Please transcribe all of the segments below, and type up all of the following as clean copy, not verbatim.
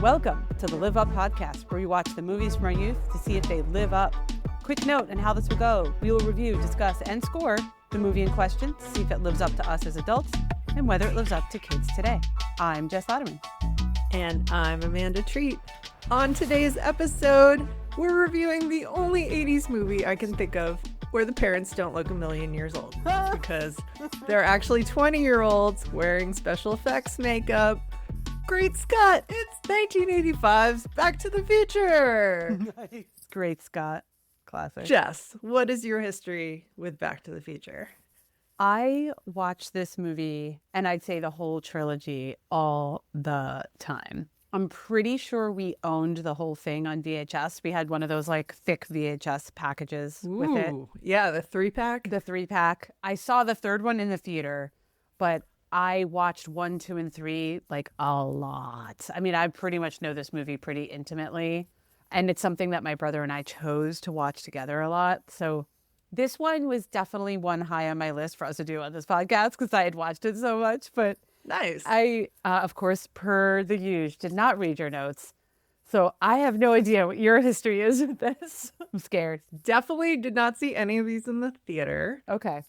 Welcome to the Live Up podcast, where we watch the movies from our youth to see if they live up. Quick note on how this will go. We will review, discuss, and score the movie in question to see if it lives up to us as adults and whether it lives up to kids today. I'm Jess Otterman. And I'm Amanda Treat. On today's episode, we're reviewing the only 80s movie I can think of where the parents don't look a million years old. Because they're actually 20-year-olds wearing special effects makeup. Great Scott! It's 1985's Back to the Future! Nice. Great Scott. Classic. Jess, what is your history with Back to the Future? I watch this movie, and I'd say the whole trilogy, all the time. I'm pretty sure we owned the whole thing on VHS. We had one of those like thick VHS packages with it. Yeah, the 3-pack. The 3-pack. I saw the third one in the theater, but I watched 1, 2, and 3 like a lot. I mean, I pretty much know this movie pretty intimately, and it's something that my brother and I chose to watch together a lot. So this one was definitely one high on my list for us to do on this podcast because I had watched it so much. But nice. I, of course, per the usual, did not read your notes. So I have no idea what your history is with this. I'm scared. Definitely did not see any of these in the theater. Okay.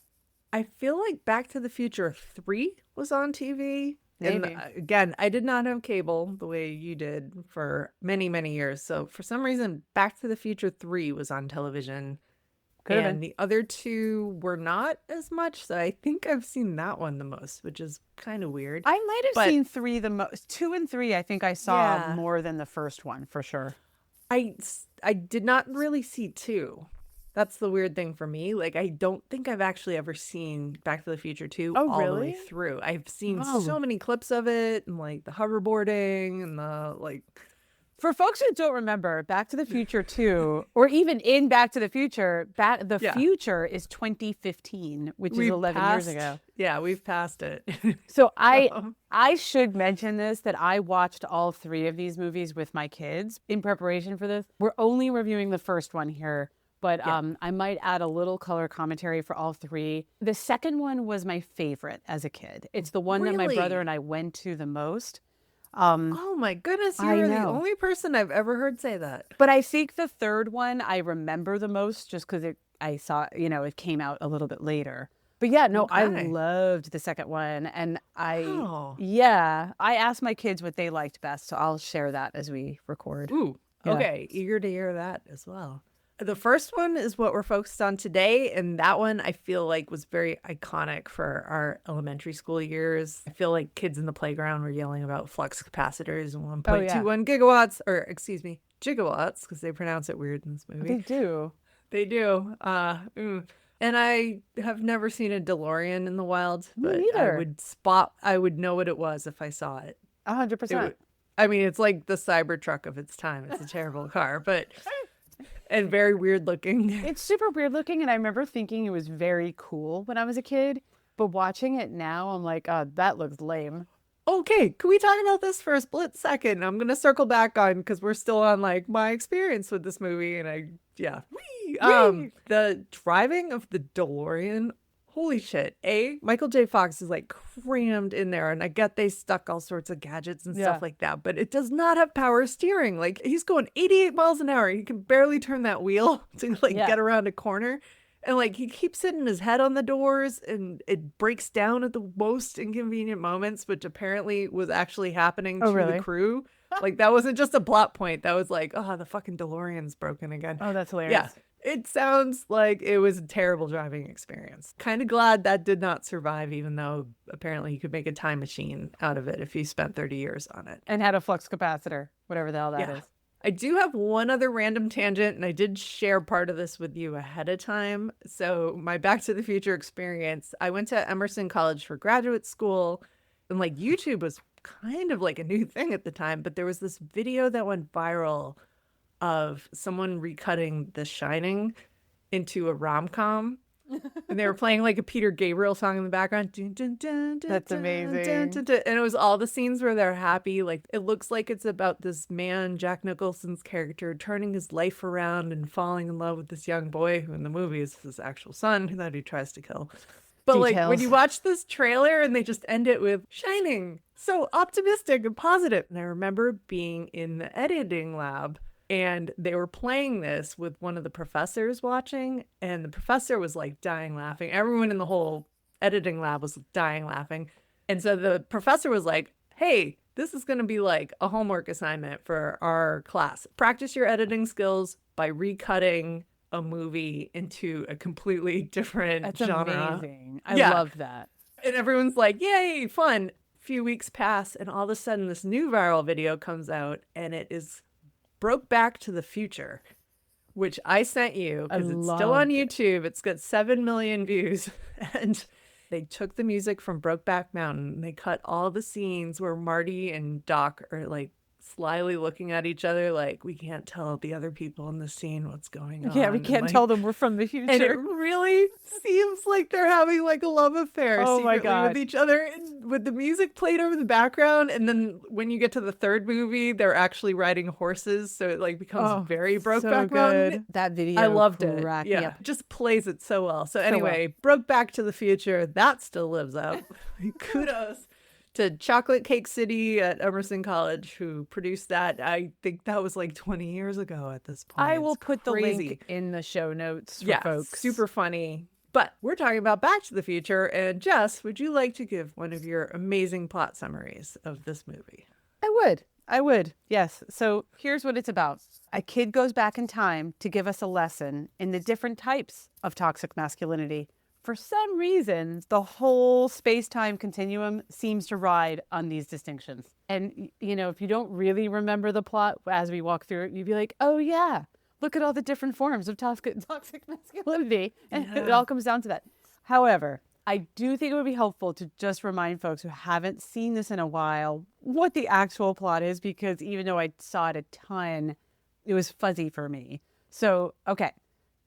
I feel like Back to the Future 3 was on TV. Maybe. And again, I did not have cable the way you did for many, many years. So for some reason, Back to the Future 3 was on television. And the other two were not as much. So I think I've seen that one the most, which is kind of weird. I might have seen 3 the most. 2 and 3, I think I saw more than the first one, for sure. I did not really see 2. That's the weird thing for me. Like, I don't think I've actually ever seen Back to the Future 2 all the way through. I've seen so many clips of it and like the hoverboarding and the like. For folks who don't remember, Back to the Future 2, or even in Back to the Future, future is 2015, which is 11 years ago. Yeah, we've passed it. So I should mention this, that I watched all 3 of these movies with my kids in preparation for this. We're only reviewing the first one here, but I might add a little color commentary for all 3. The second one was my favorite as a kid. It's the one that my brother and I went to the most. Oh my goodness, you're the only person I've ever heard say that. But I think the third one I remember the most just because I saw, it came out a little bit later. But yeah, no, I loved the second one. And I asked my kids what they liked best. So I'll share that as we record. Ooh, okay. Eager to hear that as well. The first one is what we're focused on today, and that one I feel like was very iconic for our elementary school years. I feel like kids in the playground were yelling about flux capacitors and 1.21 gigawatts, or excuse me, gigawatts, because they pronounce it weird in this movie. They do. They do. And I have never seen a DeLorean in the wild, but I would know what it was if I saw it. 100%. I mean, it's like the Cybertruck of its time. It's a terrible car, but... And very weird looking. It's super weird looking, and I remember thinking it was very cool when I was a kid. But watching it now, I'm like, oh, that looks lame. Okay, can we talk about this for a split second? I'm going to circle back on, because we're still on like my experience with this movie. And the driving of the DeLorean, holy shit. Michael J. Fox is like crammed in there, and I get they stuck all sorts of gadgets and stuff like that, but it does not have power steering. Like, he's going 88 miles an hour. He can barely turn that wheel to get around a corner. And like, he keeps hitting his head on the doors, and it breaks down at the most inconvenient moments, which apparently was actually happening to the crew. Like, that wasn't just a plot point. That was like, oh, the fucking DeLorean's broken again. Oh, that's hilarious. Yeah. It sounds like it was a terrible driving experience. Kind of glad that did not survive, even though apparently you could make a time machine out of it if you spent 30 years on it. And had a flux capacitor, whatever the hell that is. I do have one other random tangent, and I did share part of this with you ahead of time. So my Back to the Future experience, I went to Emerson College for graduate school, and like YouTube was kind of like a new thing at the time, but there was this video that went viral of someone recutting The Shining into a rom-com. And they were playing like a Peter Gabriel song in the background. That's amazing. And it was all the scenes where they're happy. Like, it looks like it's about this man, Jack Nicholson's character, turning his life around and falling in love with this young boy who in the movie is his actual son that he tries to kill. But like when you Details. watch this trailer and they just end it with shining, so optimistic and positive. And I remember being in the editing lab and they were playing this with one of the professors watching, and the professor was like dying laughing. Everyone in the whole editing lab was dying laughing. And so the professor was like, hey, this is going to be like a homework assignment for our class. Practice your editing skills by recutting a movie into a completely different That's genre. amazing. I Yeah. love that. And everyone's like, yay, fun. A few weeks pass, and all of a sudden this new viral video comes out, and it is Broke Back to the Future, which I sent you because it's still on YouTube. It's got 7 million views. And they took the music from Brokeback Mountain. They cut all the scenes where Marty and Doc are like slyly looking at each other like, we can't tell the other people in the scene what's going on. Yeah, we can't tell them we're from the future. And it really seems like they're having like a love affair secretly with each other, and with the music played over the background. And then when you get to the third movie, they're actually riding horses, so it like becomes very Brokeback Mountain. That video, I loved it. Yeah, just plays it so well. So anyway, Broke Back to the Future, that still lives up. Kudos to Chocolate Cake City at Emerson College, who produced that. I think that was like 20 years ago at this point. I will put the link in the show notes for folks. Super funny. But we're talking about Back to the Future. And Jess, would you like to give one of your amazing plot summaries of this movie? I would. Yes. So here's what it's about. A kid goes back in time to give us a lesson in the different types of toxic masculinity. For some reason, the whole space-time continuum seems to ride on these distinctions. And, you know, if you don't really remember the plot as we walk through it, you'd be like, oh, yeah, look at all the different forms of toxic masculinity. And it all comes down to that. However, I do think it would be helpful to just remind folks who haven't seen this in a while what the actual plot is, because even though I saw it a ton, it was fuzzy for me. So, okay.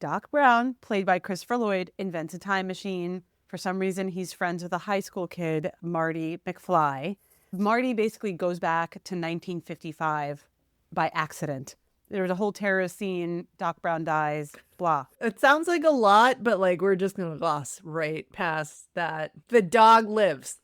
Doc Brown, played by Christopher Lloyd, invents a time machine. For some reason, he's friends with a high school kid, Marty McFly. Marty basically goes back to 1955 by accident. There was a whole terrorist scene. Doc Brown dies, blah. It sounds like a lot, but like we're just going to gloss right past that. The dog lives.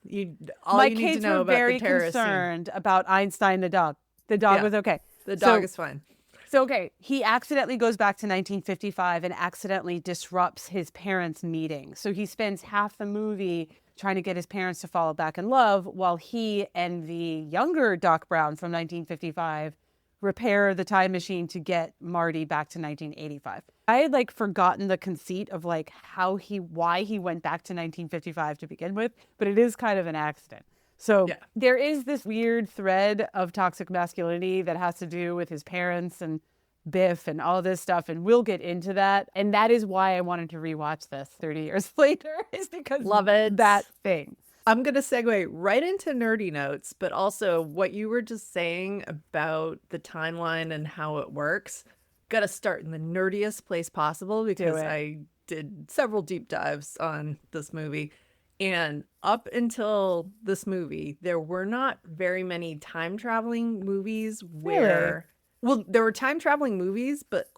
My kids were very concerned about Einstein, the dog. The dog was okay. The dog is fine. So, okay, he accidentally goes back to 1955 and accidentally disrupts his parents' meeting. So he spends half the movie trying to get his parents to fall back in love while he and the younger Doc Brown from 1955 repair the time machine to get Marty back to 1985. I had like forgotten the conceit of like why he went back to 1955 to begin with, but it is kind of an accident. So there is this weird thread of toxic masculinity that has to do with his parents and Biff and all this stuff, and we'll get into that. And that is why I wanted to rewatch this 30 years later, is because love it. That thing. I'm going to segue right into nerdy notes, but also what you were just saying about the timeline and how it works. Got to start in the nerdiest place possible because I did several deep dives on this movie. And up until this movie, there were not very many time traveling movies where, well, there were time traveling movies, but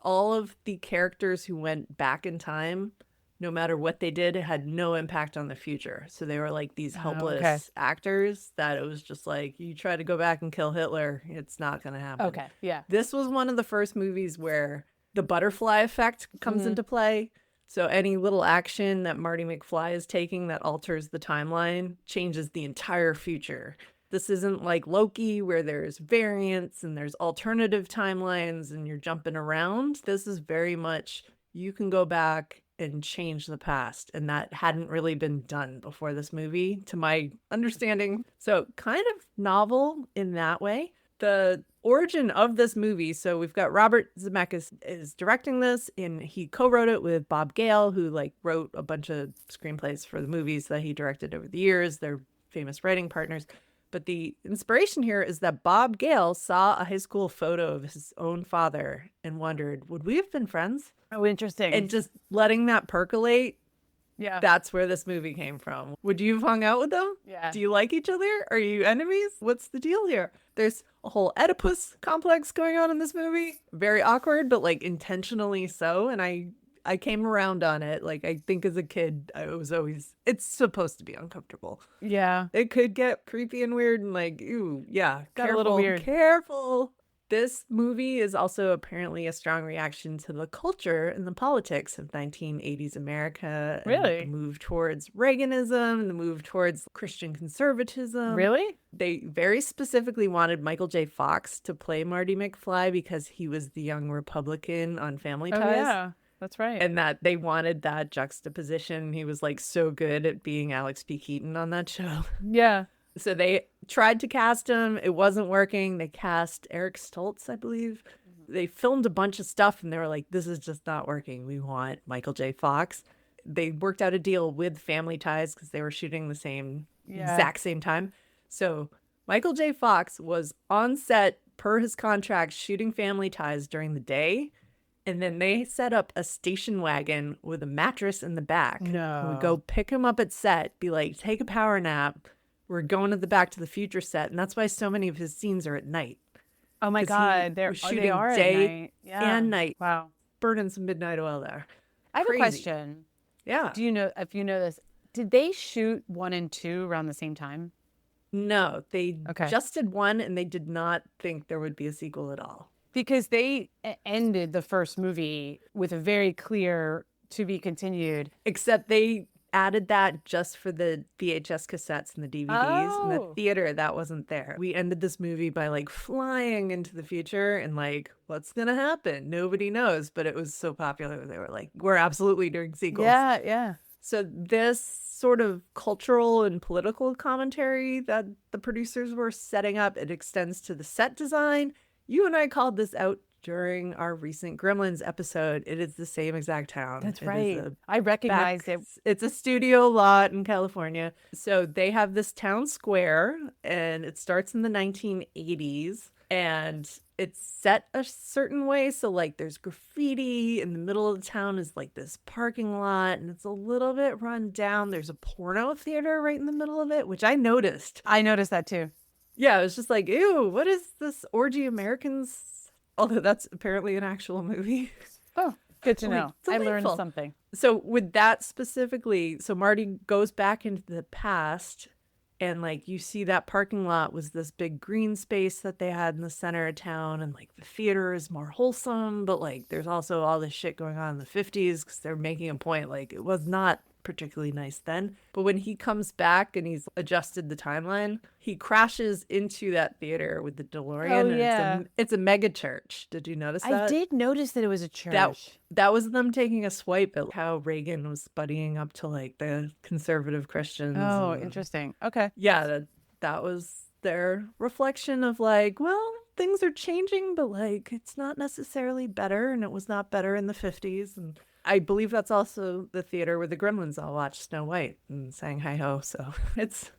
all of the characters who went back in time, no matter what they did, had no impact on the future. So they were like these helpless actors that it was just like, you try to go back and kill Hitler, it's not going to happen. Okay, yeah. This was one of the first movies where the butterfly effect comes into play. So any little action that Marty McFly is taking that alters the timeline changes the entire future. This isn't like Loki where there's variants and there's alternative timelines and you're jumping around. This is very much you can go back and change the past. And that hadn't really been done before this movie, to my understanding. So kind of novel in that way. The origin of this movie, so we've got Robert Zemeckis is directing this, and he co-wrote it with Bob Gale, who like wrote a bunch of screenplays for the movies that he directed over the years. They're famous writing partners. But the inspiration here is that Bob Gale saw a high school photo of his own father and wondered, would we have been friends? Oh, interesting. And just letting that percolate. Yeah. That's where this movie came from. Would you have hung out with them? Yeah. Do you like each other? Are you enemies? What's the deal here? There's a whole Oedipus complex going on in this movie. Very awkward, but like intentionally so. And I I came around on it. Like, I think as a kid, I was always, it's supposed to be uncomfortable. Yeah. It could get creepy and weird and like, ooh, yeah, Got a little weird. Careful. This movie is also apparently a strong reaction to the culture and the politics of 1980s America. And Really? the move towards Reaganism, the move towards Christian conservatism. Really? They very specifically wanted Michael J. Fox to play Marty McFly because he was the young Republican on Family Oh, Ties. yeah. That's right. And that they wanted that juxtaposition. He was like so good at being Alex P. Keaton on that show. Yeah. So they tried to cast him. It wasn't working. They cast Eric Stoltz, I believe. They filmed a bunch of stuff and they were like, this is just not working. We want Michael J. Fox. They worked out a deal with Family Ties because they were shooting the exact same time. So Michael J. Fox was on set per his contract shooting Family Ties during the day. And then they set up a station wagon with a mattress in the back. No. Would go pick him up at set, be like, take a power nap. We're going to the Back to the Future set. And that's why so many of his scenes are at night. Oh my God. They are day at night. Yeah. and night. Wow. Burning some midnight oil there. I have Crazy. a question. Yeah. Do you know, if you know this, did they shoot 1 and 2 around the same time? No, they Okay. just did one and they did not think there would be a sequel at all. Because they ended the first movie with a very clear to be continued. Except they added that just for the VHS cassettes and the DVDs. In the Oh. theater, that wasn't there. We ended this movie by like flying into the future and like, what's going to happen? Nobody knows. But it was so popular. They were like, we're absolutely doing sequels. Yeah, yeah. So this sort of cultural and political commentary that the producers were setting up, it extends to the set design. You and I called this out during our recent Gremlins episode. It is the same exact town. That's It is right. a I recognized it. It's a studio lot in California. So they have this town square and it starts in the 1980s and it's set a certain way. So like there's graffiti in the middle of the town is like this parking lot and it's a little bit run down. There's a porno theater right in the middle of it, which I noticed. I noticed that too. Yeah, it was just like, ew, what is this Orgy Americans? Although that's apparently an actual movie. Oh, good to know. I learned Delightful. something. So with that specifically, so Marty goes back into the past and like you see that parking lot was this big green space that they had in the center of town and like the theater is more wholesome, but like there's also all this shit going on in the 50s because they're making a point like it was not particularly nice then. But when he comes back and he's adjusted the timeline, he crashes into that theater with the DeLorean. Oh, and yeah. it's a mega church. Did you notice that? I did notice that it was a church. That was them taking a swipe at how Reagan was buddying up to like the conservative Christians. Oh, and, interesting. Okay. yeah, that was their reflection of like, well, things are changing, but like it's not necessarily better, and it was not better in the 50s. And I believe that's also the theater where the Gremlins all watched Snow White and sang hi ho. So it's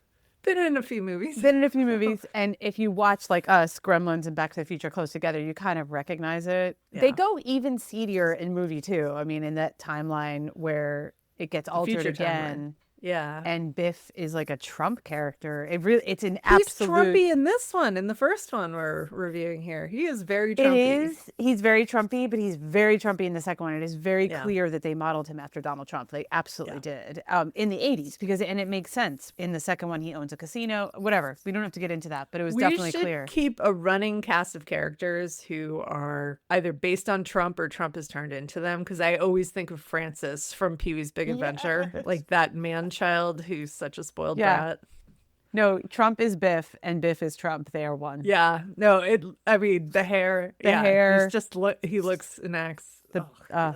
been in a few movies. Been in a few movies, and if you watch like us, Gremlins and Back to the Future close together, you kind of recognize it. Yeah. They go even seedier in movie 2. I mean, in that timeline where it gets altered future again. Yeah. And Biff is like a Trump character. It's an He's absolute. Trumpy in this one. In the first one we're reviewing here, he is very It Trumpy. is. He's very Trumpy, but he's very Trumpy in the second one. It is very Yeah. clear that they modeled him after Donald Trump. They absolutely did. In the 80s, and it makes sense. In the second one, he owns a casino. Whatever. We don't have to get into that, but it was definitely We should clear. keep a running cast of characters who are either based on Trump or Trump has turned into them. Because I always think of Francis from Pee-wee's Big Adventure, like that man-child who's such a spoiled brat. No, Trump is Biff, and Biff is Trump. They are one. Yeah, no, I mean the hair, hair. He's just he looks and acts. uh.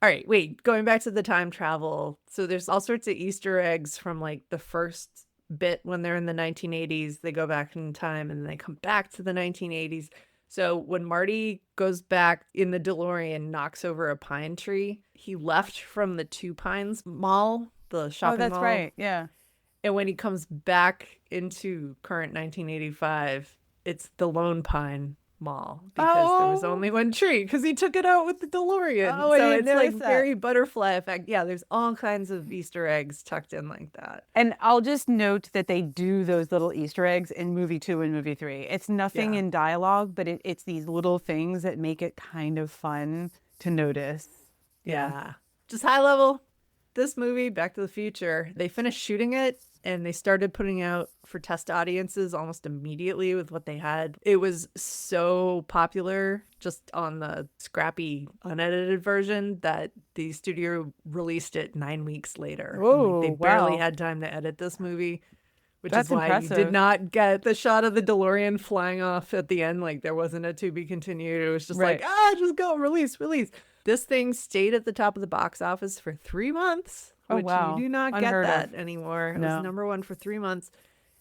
All right, wait. Going back to the time travel, so there's all sorts of Easter eggs from like the first bit when they're in the 1980s. They go back in time and then they come back to the 1980s. So when Marty goes back in the DeLorean, knocks over a pine tree, he left from the Two Pines Mall, the shopping mall. Oh, that's right. Yeah. And when he comes back into current 1985, it's the Lone Pine Mall because there was only one tree because he took it out with the DeLorean. Oh, I so didn't it's like notice that. very butterfly effect. Yeah, there's all kinds of Easter eggs tucked in like that. And I'll just note that they do those little Easter eggs in movie 2 and movie 3. It's nothing in dialogue, but it's these little things that make it kind of fun to notice. Yeah. Just high level. This movie, Back to the Future, they finished shooting it and they started putting out for test audiences almost immediately with what they had. It was so popular just on the scrappy, unedited version that the studio released it 9 weeks later. And, like, they Oh, barely wow. had time to edit this movie, which is That's why you did impressive. not get the shot of the DeLorean flying off at the end. Like, there wasn't a to be continued. It was just like, Right. just go, release, release. This thing stayed at the top of the box office for 3 months, Oh, which you wow. do not get Unheard that of. anymore. It was No. #1 for 3 months.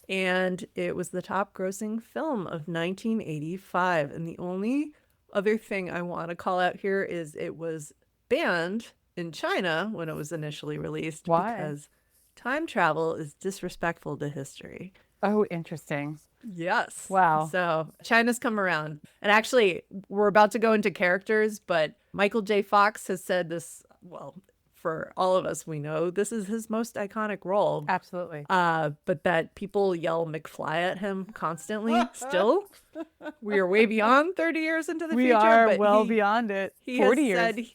And it was the top grossing film of 1985. And the only other thing I want to call out here is it was banned in China when it was initially released Why? because time travel is disrespectful to history. Oh, interesting. Yes. Wow. So China's come around. And actually, we're about to go into characters, but Michael J. Fox has said this, well, for all of us, we know this is his most iconic role. Absolutely. But that people yell McFly at him constantly still. We are way beyond 30 years into the We future, are but well beyond it. he has 40 years. said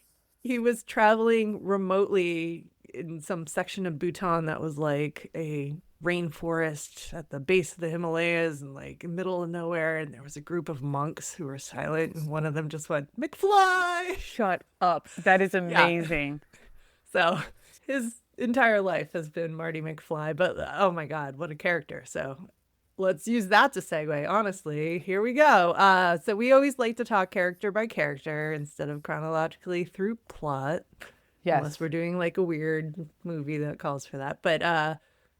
he was traveling remotely in some section of Bhutan that was like a rainforest at the base of the Himalayas and like middle of nowhere, and there was a group of monks who were silent, and one of them just went McFly. Shut up. That is Yeah. amazing. So his entire life has been Marty McFly, but oh my God, what a character. So let's use that to segue. Honestly, here we go. So we always like to talk character by character instead of chronologically through plot. Yes. Unless we're doing like a weird movie that calls for that. But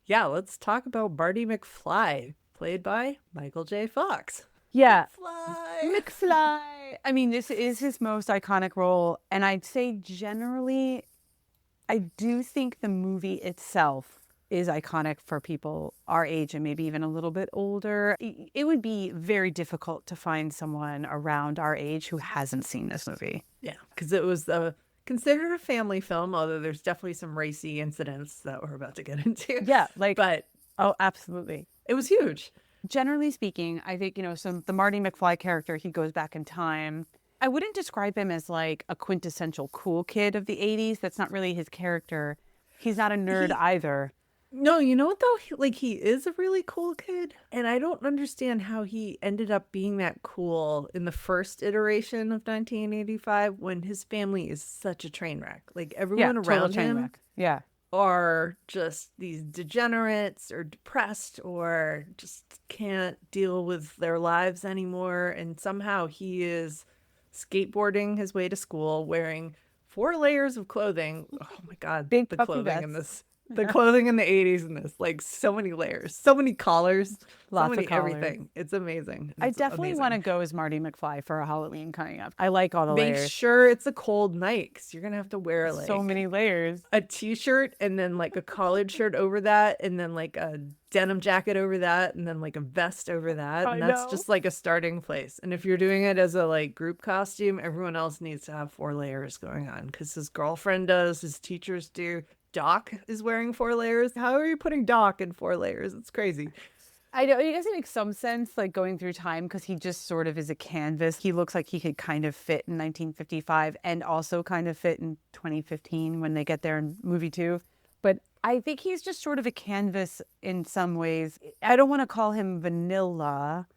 yeah, let's talk about Marty McFly, played by Michael J. Fox. Yeah. McFly. McFly. I mean, this is his most iconic role. And I'd say generally, I do think the movie itself is iconic for people our age and maybe even a little bit older. It would be very difficult to find someone around our age who hasn't seen this movie. Yeah, because it was considered a family film, although there's definitely some racy incidents that we're about to get into. Yeah, like, but oh, absolutely. it was huge. Generally speaking, I think, so the Marty McFly character, he goes back in time. I wouldn't describe him as like a quintessential cool kid of the 80s. That's not really his character. He's not a nerd either. No, you know what though? He is a really cool kid, and I don't understand how he ended up being that cool in the first iteration of 1985 when his family is such a train wreck. Like everyone total around train him wreck. Yeah. are just these degenerates or depressed or just can't deal with their lives anymore, and somehow he is skateboarding his way to school wearing 4 layers of clothing. Oh my God, Big the puffy clothing in vests. this. The clothing in the 80s in this, like so many layers, so many collars, Lots so of many collars. everything. It's amazing. I It's definitely want to amazing. go as Marty McFly for a Halloween coming up. I like all the Make layers. sure it's a cold night because you're gonna have to wear like So many layers. a t-shirt and then like a collared shirt over that and then like a denim jacket over that and then like a vest over that, and that's just like a starting place. And if you're doing it as a like group costume, everyone else needs to have 4 layers going on because his girlfriend does, his teachers do. Doc is wearing 4 layers. How are you putting Doc in 4 layers? It's crazy. I know, it doesn't make some sense, like going through time, because he just sort of is a canvas. He looks like he could kind of fit in 1955 and also kind of fit in 2015 when they get there in movie 2. But I think he's just sort of a canvas in some ways. I don't want to call him vanilla.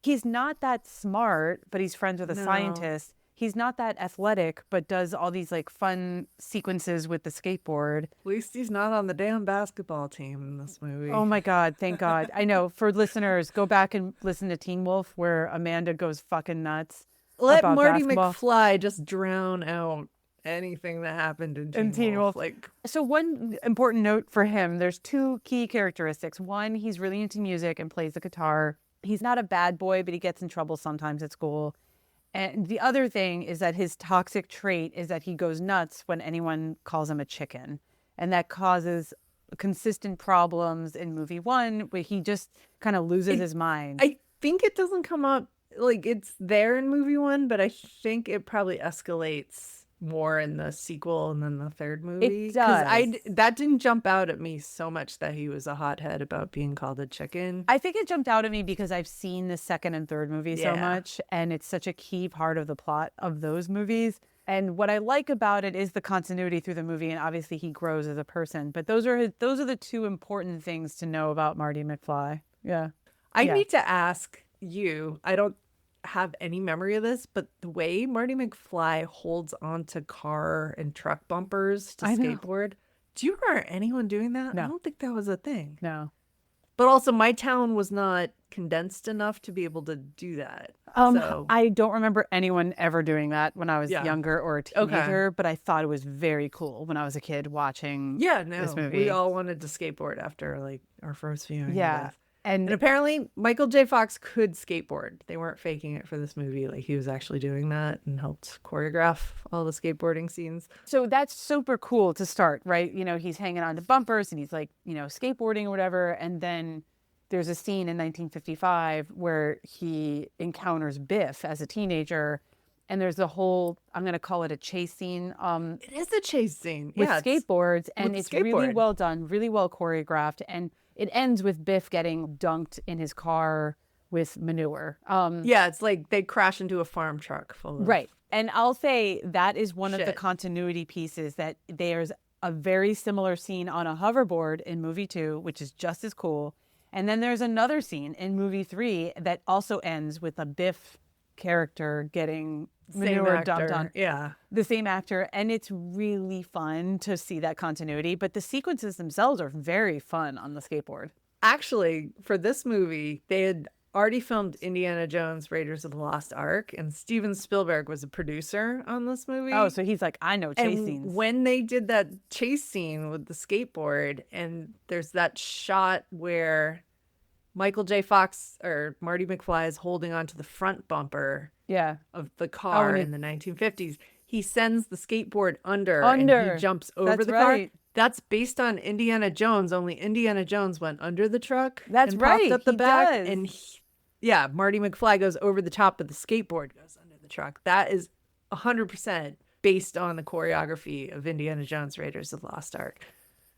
He's not that smart, but he's friends with a scientist. He's not that athletic, but does all these like fun sequences with the skateboard. At least he's not on the damn basketball team in this movie. Oh my God, thank God. I know, for listeners, go back and listen to Teen Wolf where Amanda goes fucking nuts. Let about Marty basketball. McFly just drown out anything that happened in Teen Wolf. Like, So one important note for him, there's 2 key characteristics. One, he's really into music and plays the guitar. He's not a bad boy, but he gets in trouble sometimes at school. And the other thing is that his toxic trait is that he goes nuts when anyone calls him a chicken. And that causes consistent problems in movie 1 where he just kind of loses his mind. I think it doesn't come up, like it's there in movie 1, but I think it probably escalates more in the sequel and then the third movie. It does. That didn't jump out at me so much that he was a hothead about being called a chicken. I think it jumped out at me because I've seen the second and third movie so Yeah. much, and it's such a key part of the plot of those movies. And what I like about it is the continuity through the movie, and obviously he grows as a person. But those are the two important things to know about Marty McFly. Yeah. I need to ask you, I don't have any memory of this, but the way Marty McFly holds onto car and truck bumpers to I know. skateboard, do you remember anyone doing that? No. I don't think that was a thing. No. But also, my town was not condensed enough to be able to do that. So I don't remember anyone ever doing that when I was Yeah. younger or a teenager, but I thought it was very cool when I was a kid watching this movie. we all wanted to skateboard after like our first viewing. of Yeah. this. And And apparently, Michael J. Fox could skateboard. They weren't faking it for this movie. Like, he was actually doing that and helped choreograph all the skateboarding scenes. so that's super cool to start, right? You know, he's hanging on to bumpers and he's like, skateboarding or whatever. And then there's a scene in 1955 where he encounters Biff as a teenager. And there's the whole, I'm going to call it a chase scene It is a chase scene. with Yeah, skateboards. And with it's the really skateboard. well done, really well choreographed. And it ends with Biff getting dunked in his car with manure. Yeah, it's like they crash into a farm truck full of... Right. And I'll say that is one of the Shit. continuity pieces, that there's a very similar scene on a hoverboard in movie 2, which is just as cool. And then there's another scene in movie 3 that also ends with a Biff character getting manure dumped on Yeah. the same actor. And it's really fun to see that continuity. But the sequences themselves are very fun on the skateboard. Actually, for this movie, they had already filmed Indiana Jones, Raiders of the Lost Ark, and Steven Spielberg was a producer on this movie. Oh, so he's like, I know chase And scenes. when they did that chase scene with the skateboard, and there's that shot where Michael J. Fox or Marty McFly is holding onto the front bumper Yeah. of the car and in the 1950s, he sends the skateboard under Under. and he jumps over That's the right. car. That's based on Indiana Jones, only Indiana Jones went under the truck. That's and right, popped up the he back. does. And yeah, Marty McFly goes over the top, but the skateboard goes under the truck. That is 100% based on the choreography of Indiana Jones, Raiders of the Lost Ark.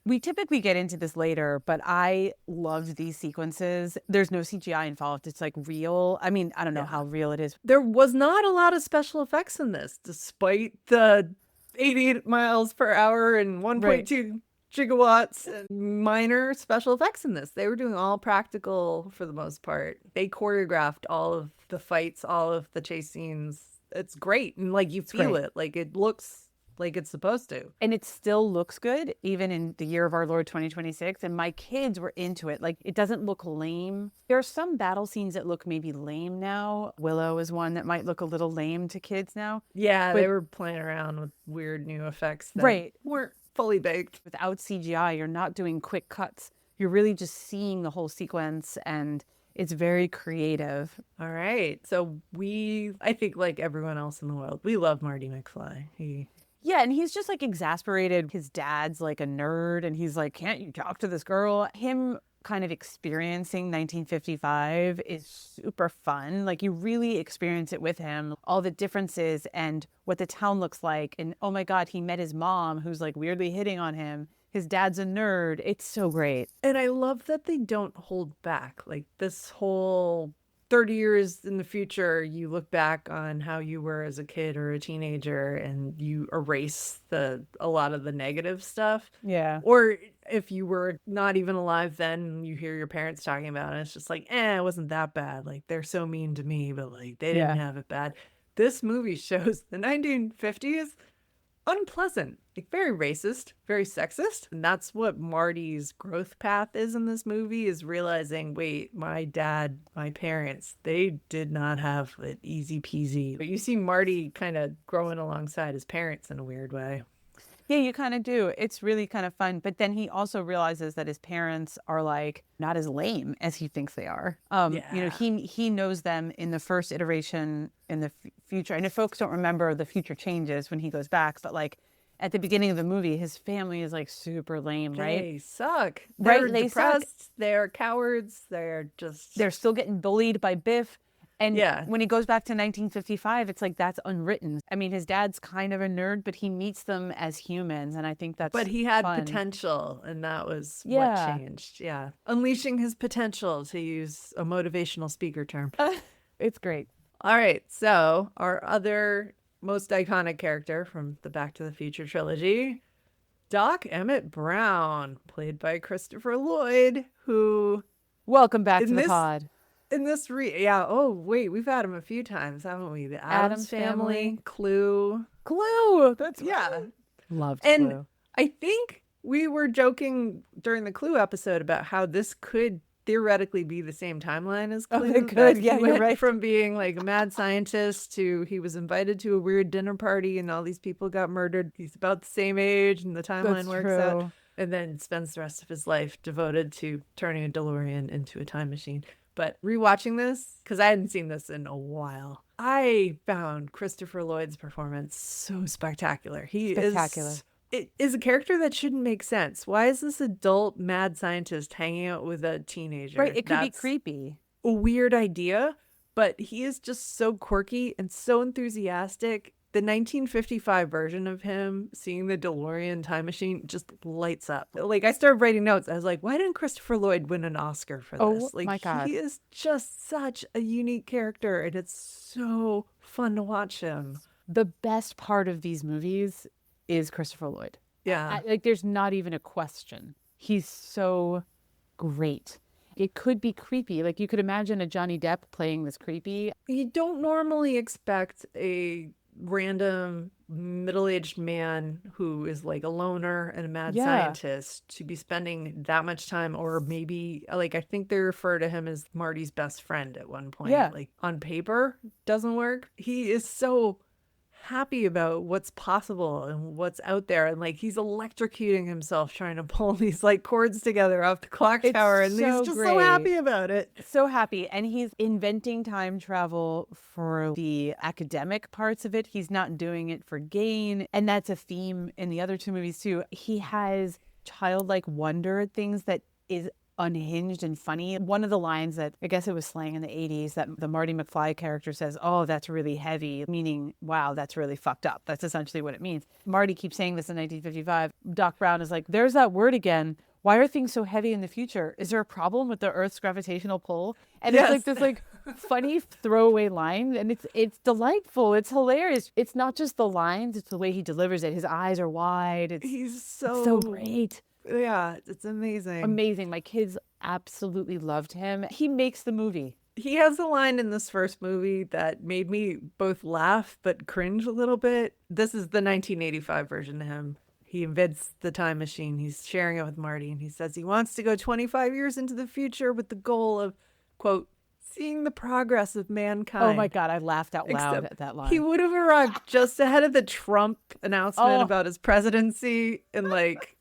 We typically get into this later, but I loved these sequences. There's no CGI involved. It's like real. I mean, I don't know how real it is. There was not a lot of special effects in this, despite the 88 miles per hour and 1.2 gigawatts and minor special effects in this. They were doing all practical for the most part. They choreographed all of the fights, all of the chase scenes. It's great. And like you feel great. it. Like it looks like it's supposed to. And it still looks good, even in the year of our Lord 2026. And my kids were into it. Like, it doesn't look lame. There are some battle scenes that look maybe lame now. Willow is one that might look a little lame to kids now. Yeah, But- they were playing around with weird new effects that Right. weren't fully baked. Without CGI, you're not doing quick cuts. You're really just seeing the whole sequence, and it's very creative. All right. So I think like everyone else in the world, we love Marty McFly. Yeah, and he's just like exasperated. His dad's like a nerd, and he's like, can't you talk to this girl? Him kind of experiencing 1955 is super fun. Like, you really experience it with him, all the differences and what the town looks like. And oh my God, he met his mom who's like weirdly hitting on him. His dad's a nerd. It's so great. And I love that they don't hold back. Like this whole 30 years in the future, you look back on how you were as a kid or a teenager and you erase a lot of the negative stuff. Yeah. Or if you were not even alive then, you hear your parents talking about it. It's just like, it wasn't that bad. Like, they're so mean to me, but like, they didn't have it bad. This movie shows the 1950s unpleasant, like very racist, very sexist. And that's what Marty's growth path is in this movie, is realizing, wait, my dad, my parents, they did not have it easy peasy. But you see Marty kind of growing alongside his parents in a weird way. Yeah, you kind of do. It's really kind of fun. But then he also realizes that his parents are like not as lame as he thinks they are. You know, he knows them in the first iteration in the future. And if folks don't remember, the future changes when he goes back. But like at the beginning of the movie, his family is like super lame, right? They suck. Right, They're they suck. depressed. They're cowards. They're They're still getting bullied by Biff. And Yeah. when he goes back to 1955, it's like that's unwritten. I mean, his dad's kind of a nerd, but he meets them as humans, and I think that's But he had fun. potential, and that was what Yeah. changed. Yeah. Unleashing his potential, to use a motivational speaker term. It's great. All right. So, our other most iconic character from the Back to the Future trilogy, Doc Emmett Brown, played by Christopher Lloyd, who Welcome back in to the this pod. yeah, oh wait, we've had him a few times, haven't we? The Addams Addams Family, Family. Clue. Clue. That's Yeah. Loved And Clue. I think we were joking during the Clue episode about how this could theoretically be the same timeline as Oh, Clue. it could. that Yeah, he you're went right. From being like a mad scientist to he was invited to a weird dinner party and all these people got murdered. He's about the same age and the timeline That's works true. out. And then spends the rest of his life devoted to turning a DeLorean into a time machine. But rewatching this, because I hadn't seen this in a while, I found Christopher Lloyd's performance so spectacular. Spectacular. It is a character that shouldn't make sense. Why is this adult mad scientist hanging out with a teenager? Right. It could be That's creepy. a weird idea, but he is just so quirky and so enthusiastic. The 1955 version of him seeing the DeLorean time machine just lights up. Like, I started writing notes. I was like, why didn't Christopher Lloyd win an Oscar for this? Oh, Like, my God. he is just such a unique character, and it's so fun to watch him. The best part of these movies is Christopher Lloyd. Yeah. Like, there's not even a question. He's so great. It could be creepy. Like, you could imagine a Johnny Depp playing this creepy. You don't normally expect a random middle-aged man who is like a loner and a mad scientist to be spending that much time, or maybe like I think they refer to him as Marty's best friend at one point. Yeah. Like, on paper doesn't work. He is so happy about what's possible and what's out there, and like he's electrocuting himself trying to pull these like cords together off the clock tower, and so he's just so great. happy about it. So happy. And he's inventing time travel for the academic parts of it. He's not doing it for gain. And that's a theme in the other two movies too. He has childlike wonder at things that is unhinged and funny. One of the lines that I guess it was slang in the 80s that the Marty McFly character says, "Oh, that's really heavy," meaning, wow, that's really fucked up. That's essentially what it means. Marty keeps saying this in 1955. Doc Brown is like, there's that word again. Why are things so heavy in the future? Is there a problem with the Earth's gravitational pull? And it's like this like funny throwaway line, and it's delightful. It's hilarious. It's not just the lines, it's the way he delivers it. His eyes are wide. He's so great. Yeah, it's amazing. Amazing. My kids absolutely loved him. He makes the movie. He has a line in this first movie that made me both laugh but cringe a little bit. This is the 1985 version of him. He invents the time machine. He's sharing it with Marty, and he says he wants to go 25 years into the future with the goal of, quote, seeing the progress of mankind. Oh my God, I laughed out loud at that line. He would have arrived just ahead of the Trump announcement about his presidency, and like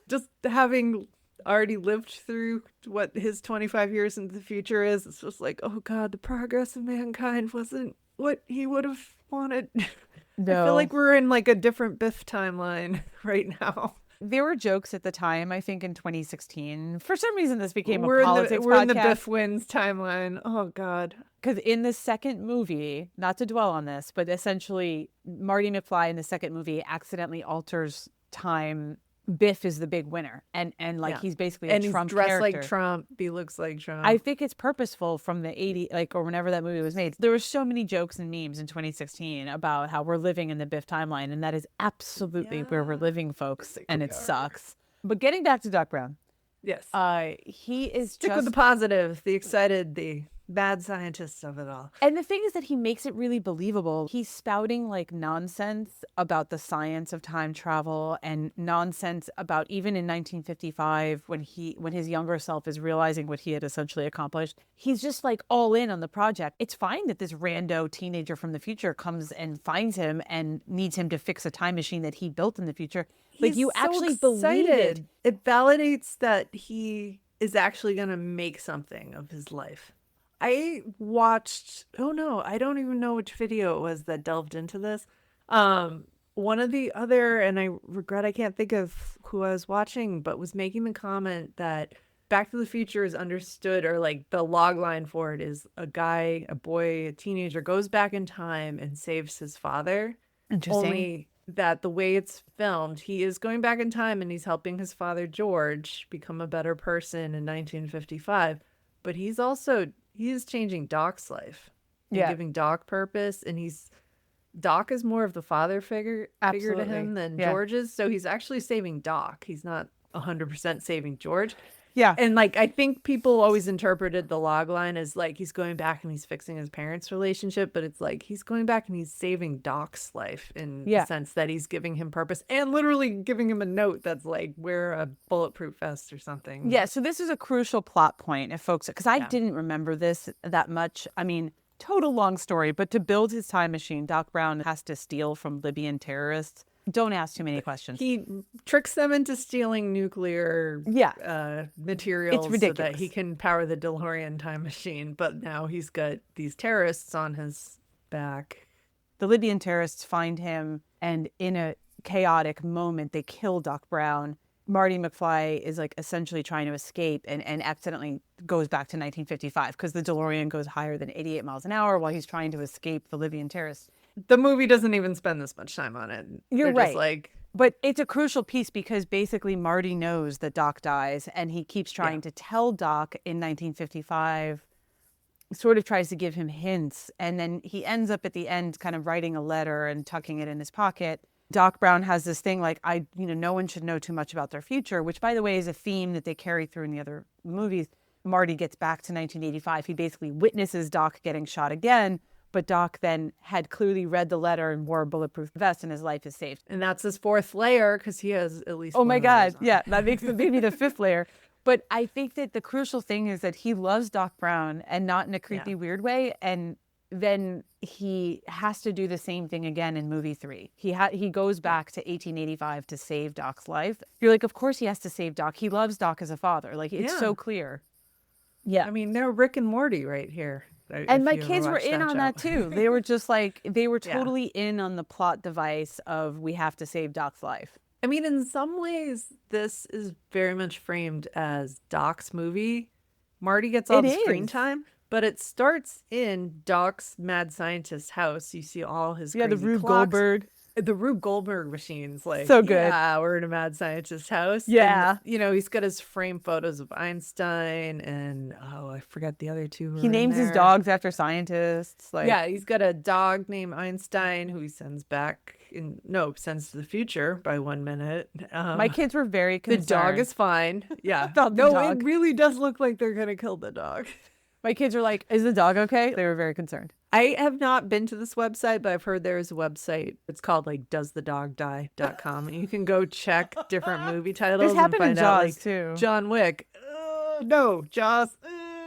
just having already lived through what his 25 years into the future is. It's just like, oh God, the progress of mankind wasn't what he would have wanted. No. I feel like we're in like a different Biff timeline right now. There were jokes at the time, I think in 2016. For some reason, this became We're a politics we're in the podcast. Biff wins timeline. Oh God. Because in the second movie, not to dwell on this, but essentially Marty McFly in the second movie accidentally alters time. Biff is the big winner, and like Yeah. he's basically And a he's Trump dressed character. like Trump. He looks like Trump. I think it's purposeful from the 80s, like, or whenever that movie was made. There were so many jokes and memes in 2016 about how we're living in the Biff timeline, and that is absolutely where we're living, folks, and it sucks. But getting back to Doc Brown, Yes. he is Stick with the positive, the excited, the bad scientists of it all. And the thing is that he makes it really believable. He's spouting like nonsense about the science of time travel, and nonsense about even in 1955 when his younger self is realizing what he had essentially accomplished. He's just like all in on the project. It's fine that this rando teenager from the future comes and finds him and needs him to fix a time machine that he built in the future. Like, you He's so actually believe it. excited. It validates that he is actually going to make something of his life. I watched, oh no, I don't even know which video it was that delved into this. One of the other, and I regret I can't think of who I was watching, but was making the comment that Back to the Future is understood, or like the log line for it is a guy, a boy, a teenager goes back in time and saves his father. Interesting. Only that the way it's filmed, he is going back in time and he's helping his father George become a better person in 1955. But he is changing Doc's life and Yeah. giving Doc purpose. And Doc is more of the father figure to Absolutely. him than Yeah. George is. So he's actually saving Doc. He's not 100% saving George. Yeah. And like, I think people always interpreted the log line as like he's going back and he's fixing his parents' relationship, but it's like he's going back and he's saving Doc's life in the sense that he's giving him purpose and literally giving him a note that's like, wear a bulletproof vest or something. Yeah. So this is a crucial plot point, if folks, because I didn't remember this that much. I mean, total long story, but to build his time machine, Doc Brown has to steal from Libyan terrorists. Don't ask too many questions. He tricks them into stealing nuclear materials so that he can power the DeLorean time machine. But now he's got these terrorists on his back. The Libyan terrorists find him, and in a chaotic moment, they kill Doc Brown. Marty McFly is like essentially trying to escape and accidentally goes back to 1955 because the DeLorean goes higher than 88 miles an hour while he's trying to escape the Libyan terrorists. The movie doesn't even spend this much time on it. You're They're right. just like, but it's a crucial piece because basically Marty knows that Doc dies and he keeps trying to tell Doc in 1955, sort of tries to give him hints. And then he ends up at the end kind of writing a letter and tucking it in his pocket. Doc Brown has this thing like, no one should know too much about their future, which by the way is a theme that they carry through in the other movies. Marty gets back to 1985. He basically witnesses Doc getting shot again. But Doc then had clearly read the letter and wore a bulletproof vest, and his life is saved. And that's his fourth layer because he has at least. Oh my God! Yeah, that makes maybe the fifth layer. But I think that the crucial thing is that he loves Doc Brown, and not in a creepy weird way. And then he has to do the same thing again in movie 3. He goes back to 1885 to save Doc's life. You're like, of course he has to save Doc. He loves Doc as a father. Like it's so clear. Yeah, I mean, they're Rick and Morty right here. And my kids were in on that too. They were just like, they were totally in on the plot device of we have to save Doc's life. I mean, in some ways, this is very much framed as Doc's movie. Marty gets all the screen time, but it starts in Doc's mad scientist house. You see all his crazy the Rube clocks. Goldberg. The Rube Goldberg machines, like, so good. Yeah, we're in a mad scientist's house. Yeah. And, he's got his framed photos of Einstein and, I forget the other two. He names his dogs after scientists. Yeah, he's got a dog named Einstein who he sends to the future by 1 minute. My kids were very concerned. The dog is fine. Yeah. It really does look like they're going to kill the dog. My kids are like, is the dog okay? They were very concerned. I have not been to this website, but I've heard there is a website. It's called like doesthedogdie.com. And you can go check different movie titles. This happened in and find Jaws out, like, too. John Wick. No. Jaws.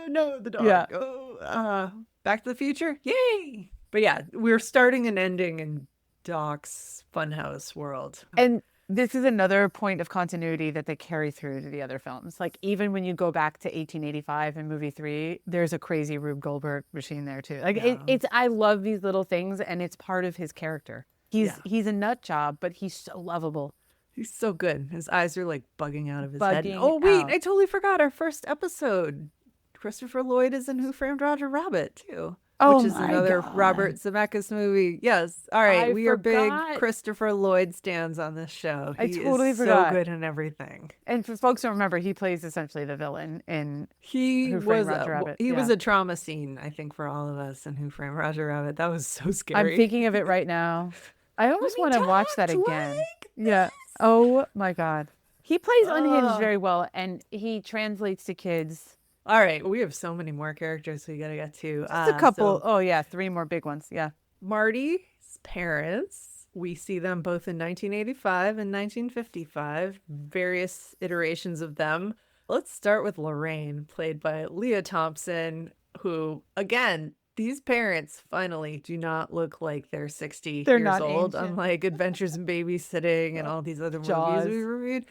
No, the dog. Yeah. Back to the Future. Yay. But yeah, we're starting and ending in Doc's Funhouse world. And this is another point of continuity that they carry through to the other films. Like even when you go back to 1885 in movie 3, there's a crazy Rube Goldberg machine there too. Like it's I love these little things, and it's part of his character. He's a nut job, but he's so lovable. He's so good. His eyes are like bugging out of his head. Oh wait, I totally forgot our first episode. Christopher Lloyd is in Who Framed Roger Rabbit too. Which is another Robert Zemeckis movie. Yes. All right. We are big Christopher Lloyd stans on this show. I totally forgot. So good in everything. And for folks who don't remember, he plays essentially the villain in Who Framed Roger Rabbit. He was a trauma scene, I think, for all of us in Who Framed Roger Rabbit. That was so scary. I'm thinking of it right now. I almost want to watch that again. Yeah. Oh my God. He plays unhinged very well, and he translates to kids. All right, we have so many more characters we gotta get to. Just a couple. 3 more big ones. Yeah. Marty's parents, we see them both in 1985 and 1955, various iterations of them. Let's start with Lorraine, played by Leah Thompson, who, again, these parents finally do not look like they're 60 years old, unlike Adventures in Babysitting and all these other movies we reviewed.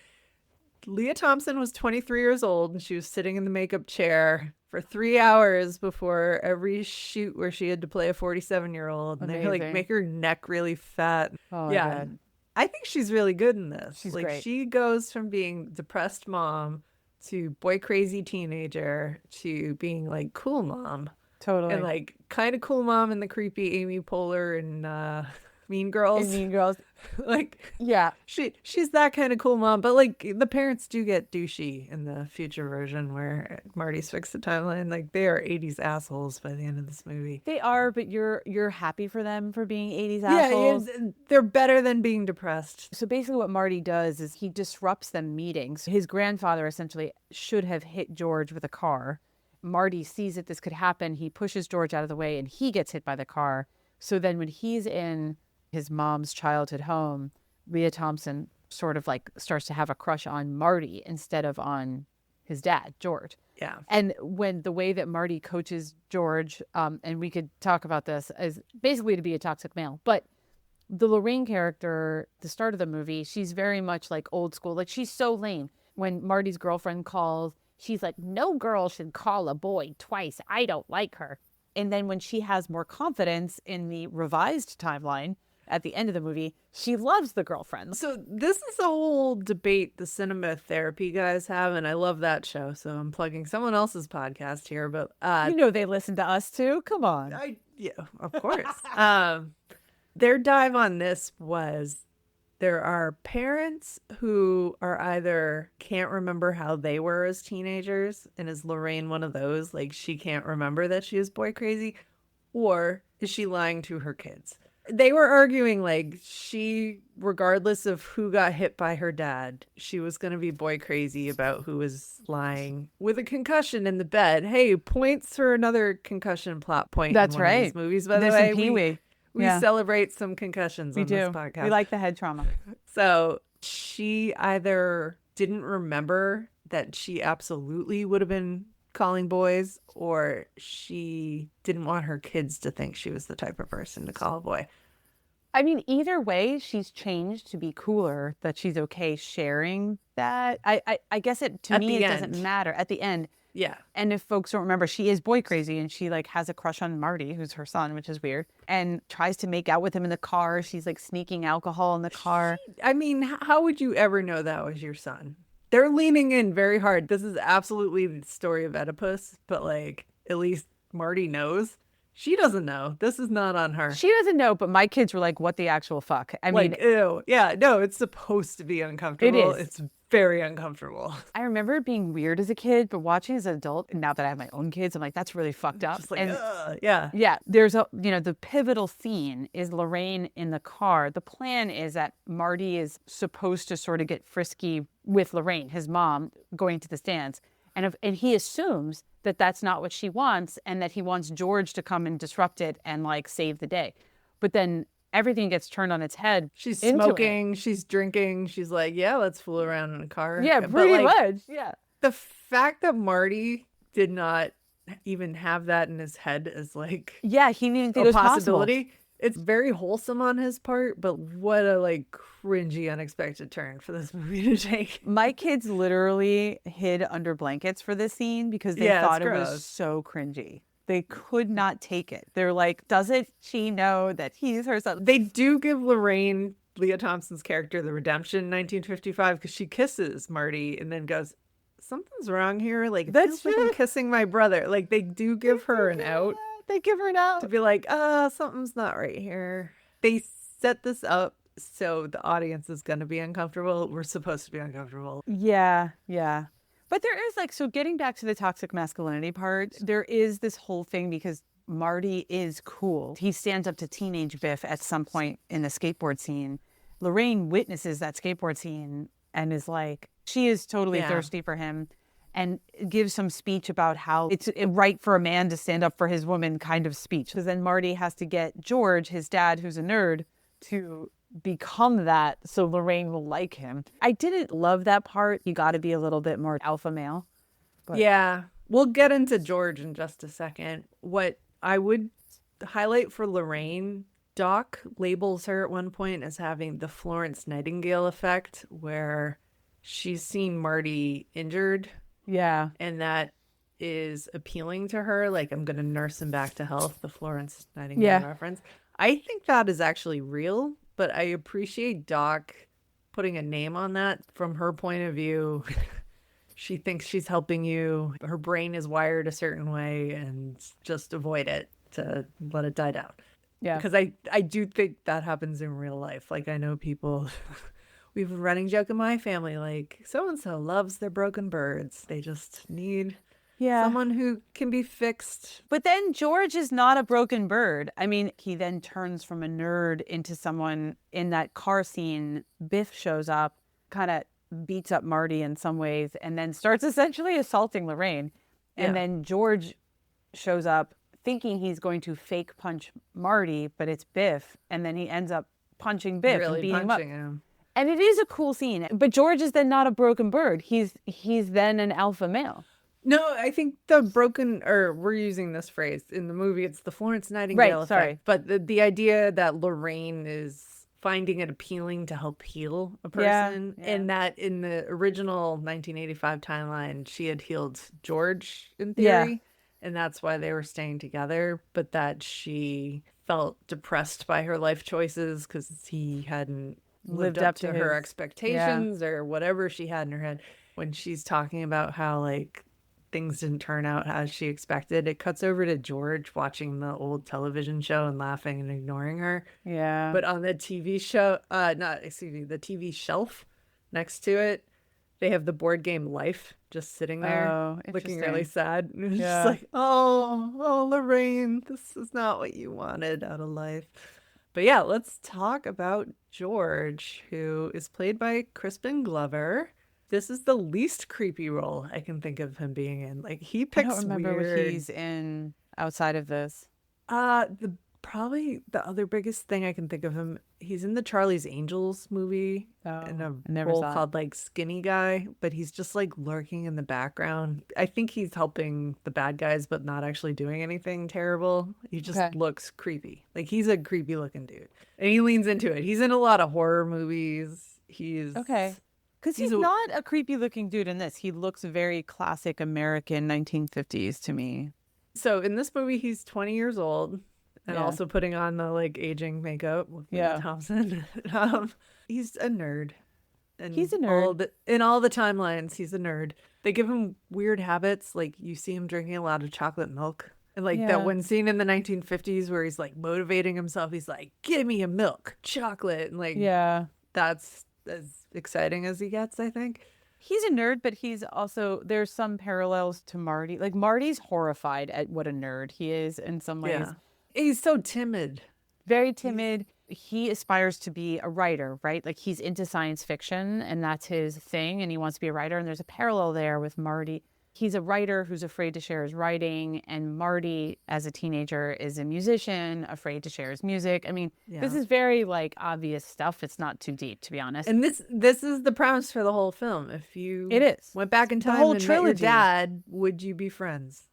Leah Thompson was 23 years old, and she was sitting in the makeup chair for 3 hours before every shoot where she had to play a 47-year-old. And they like make her neck really fat. Oh, yeah. God. I think she's really good in this. She's like great. She goes from being depressed mom to boy crazy teenager to being like cool mom. Totally. And like kind of cool mom and the creepy Amy Poehler and Mean Girls. In Mean Girls. Like Yeah. she's that kind of cool mom, but like the parents do get douchey in the future version where Marty's fixed the timeline. Like they are 80s assholes by the end of this movie. They are, but you're happy for them for being 80s Yeah, assholes. they're better than being depressed. So basically what Marty does is he disrupts them meetings. His grandfather essentially should have hit George with a car. Marty sees that this could happen. He pushes George out of the way and he gets hit by the car. So then when he's in his mom's childhood home, Leah Thompson sort of like starts to have a crush on Marty instead of on his dad, George. Yeah. And when the way that Marty coaches George, and we could talk about this, is basically to be a toxic male. But the Lorraine character, the start of the movie, she's very much like old school. Like she's so lame. When Marty's girlfriend calls, she's like, no girl should call a boy twice. I don't like her. And then when she has more confidence in the revised timeline, at the end of the movie, she loves the girlfriend. So this is a whole debate the cinema therapy guys have, and I love that show. So I'm plugging someone else's podcast here, but you know they listen to us too. Come on. Yeah, of course. Their dive on this was there are parents who are either can't remember how they were as teenagers, and is Lorraine one of those? Like she can't remember that she is boy crazy, or is she lying to her kids? They were arguing like she, regardless of who got hit by her dad, she was going to be boy crazy about who was lying with a concussion in the bed. Hey, points for another concussion plot point. That's in one right. Of these movies, by the This way. and Pee-wee. We celebrate some concussions We on do. this podcast. We like the head trauma. So she either didn't remember that she absolutely would have been calling boys, or she didn't want her kids to think she was the type of person to call a boy. I mean, either way, she's changed to be cooler, that she's okay sharing that. I guess to me, it doesn't matter at the end. Yeah. And if folks don't remember, she is boy crazy and she like has a crush on Marty, who's her son, which is weird, and tries to make out with him in the car. She's like sneaking alcohol in the car. I mean, how would you ever know that was your son? They're leaning in very hard. This is absolutely the story of Oedipus, but like at least Marty knows. She doesn't know. This is not on her. She doesn't know, but my kids were like, what the actual fuck? I mean, ew. Yeah, no, it's supposed to be uncomfortable. It is. It's very uncomfortable. I remember it being weird as a kid, but watching as an adult, now that I have my own kids, I'm like, that's really fucked up. Just like, and yeah. yeah, there's the pivotal scene is Lorraine in the car. The plan is that Marty is supposed to sort of get frisky with Lorraine, his mom, going to the stands. And he assumes that that's not what she wants and that he wants George to come and disrupt it and like save the day. But then everything gets turned on its head. She's smoking, she's drinking. She's like, yeah, let's fool around in a car. Yeah, pretty much. Yeah. The fact that Marty did not even have that in his head as like he didn't think it was possibility. possible. It's very wholesome on his part, but what a like cringy, unexpected turn for this movie to take. My kids literally hid under blankets for this scene because they thought it was so cringy. They could not take it. They're like, doesn't she know that he's her son? They do give Lorraine, Leah Thompson's character, the redemption in 1955 because she kisses Marty and then goes, something's wrong here. Like, it feels like I'm kissing my brother. Like, they do give her an out. They give her an out. To be like, something's not right here. They set this up so the audience is going to be uncomfortable. We're supposed to be uncomfortable. Yeah. But there is like, so getting back to the toxic masculinity part, there is this whole thing because Marty is cool. He stands up to teenage Biff at some point in the skateboard scene. Lorraine witnesses that skateboard scene and is like, she is totally thirsty for him and gives some speech about how it's right for a man to stand up for his woman kind of speech. Because then Marty has to get George, his dad, who's a nerd, to become that so Lorraine will like him. I didn't love that part. You got to be a little bit more alpha male. But. Yeah. We'll get into George in just a second. What I would highlight for Lorraine, Doc labels her at one point as having the Florence Nightingale effect, where she's seen Marty injured. Yeah. And that is appealing to her. Like, I'm going to nurse him back to health, the Florence Nightingale reference. I think that is actually real, but I appreciate Doc putting a name on that from her point of view. she thinks she's helping you. Her brain is wired a certain way, and just avoid it to let it die down. Yeah. Because I do think that happens in real life. Like, I know people, we have a running joke in my family, like, so-and-so loves their broken birds. They just need someone who can be fixed. But then George is not a broken bird. I mean, he then turns from a nerd into someone in that car scene. Biff shows up, kind of beats up Marty in some ways, and then starts essentially assaulting Lorraine. And then George shows up thinking he's going to fake punch Marty, but it's Biff. And then he ends up punching Biff Really and beating him up. him. And it is a cool scene. But George is then not a broken bird. He's then an alpha male. No, I think the broken, or we're using this phrase in the movie, it's the Florence Nightingale effect. But the idea that Lorraine is finding it appealing to help heal a person, and that in the original 1985 timeline, she had healed George in theory, and that's why they were staying together, but that she felt depressed by her life choices because he hadn't lived up to her expectations or whatever she had in her head. When she's talking about how, like, things didn't turn out as she expected, it cuts over to George watching the old television show and laughing and ignoring her. Yeah. But on the TV show, the TV shelf next to it, they have the board game Life just sitting there, looking really sad. And it's just like, oh, Lorraine, this is not what you wanted out of life. But yeah, let's talk about George, who is played by Crispin Glover. This is the least creepy role I can think of him being in. Like, he picks I don't remember weird... what he's in outside of this. Probably the other biggest thing I can think of him, he's in the Charlie's Angels movie in a role called like Skinny Guy, but he's just like lurking in the background. I think he's helping the bad guys, but not actually doing anything terrible. He just looks creepy. Like, he's a creepy looking dude, and he leans into it. He's in a lot of horror movies. He's because he's not a creepy looking dude in this. He looks very classic American 1950s to me. So in this movie, he's 20 years old. And also putting on the like aging makeup with Thompson. He's a nerd. And he's a nerd. In all the timelines, he's a nerd. They give him weird habits. Like, you see him drinking a lot of chocolate milk. And like that one scene in the 1950s where he's like motivating himself. He's like, give me a milk, chocolate. And like, that's as exciting as he gets, I think. He's a nerd, but he's also, there's some parallels to Marty. Like, Marty's horrified at what a nerd he is in some ways. Yeah. He's so timid. Very timid. He aspires to be a writer, right? Like, he's into science fiction and that's his thing, and he wants to be a writer. And there's a parallel there with Marty. He's a writer who's afraid to share his writing, and Marty, as a teenager, is a musician, afraid to share his music. I mean, this is very like obvious stuff. It's not too deep, to be honest. And this is the premise for the whole film. If you went back in time the whole and trilogy. met your dad, would you be friends?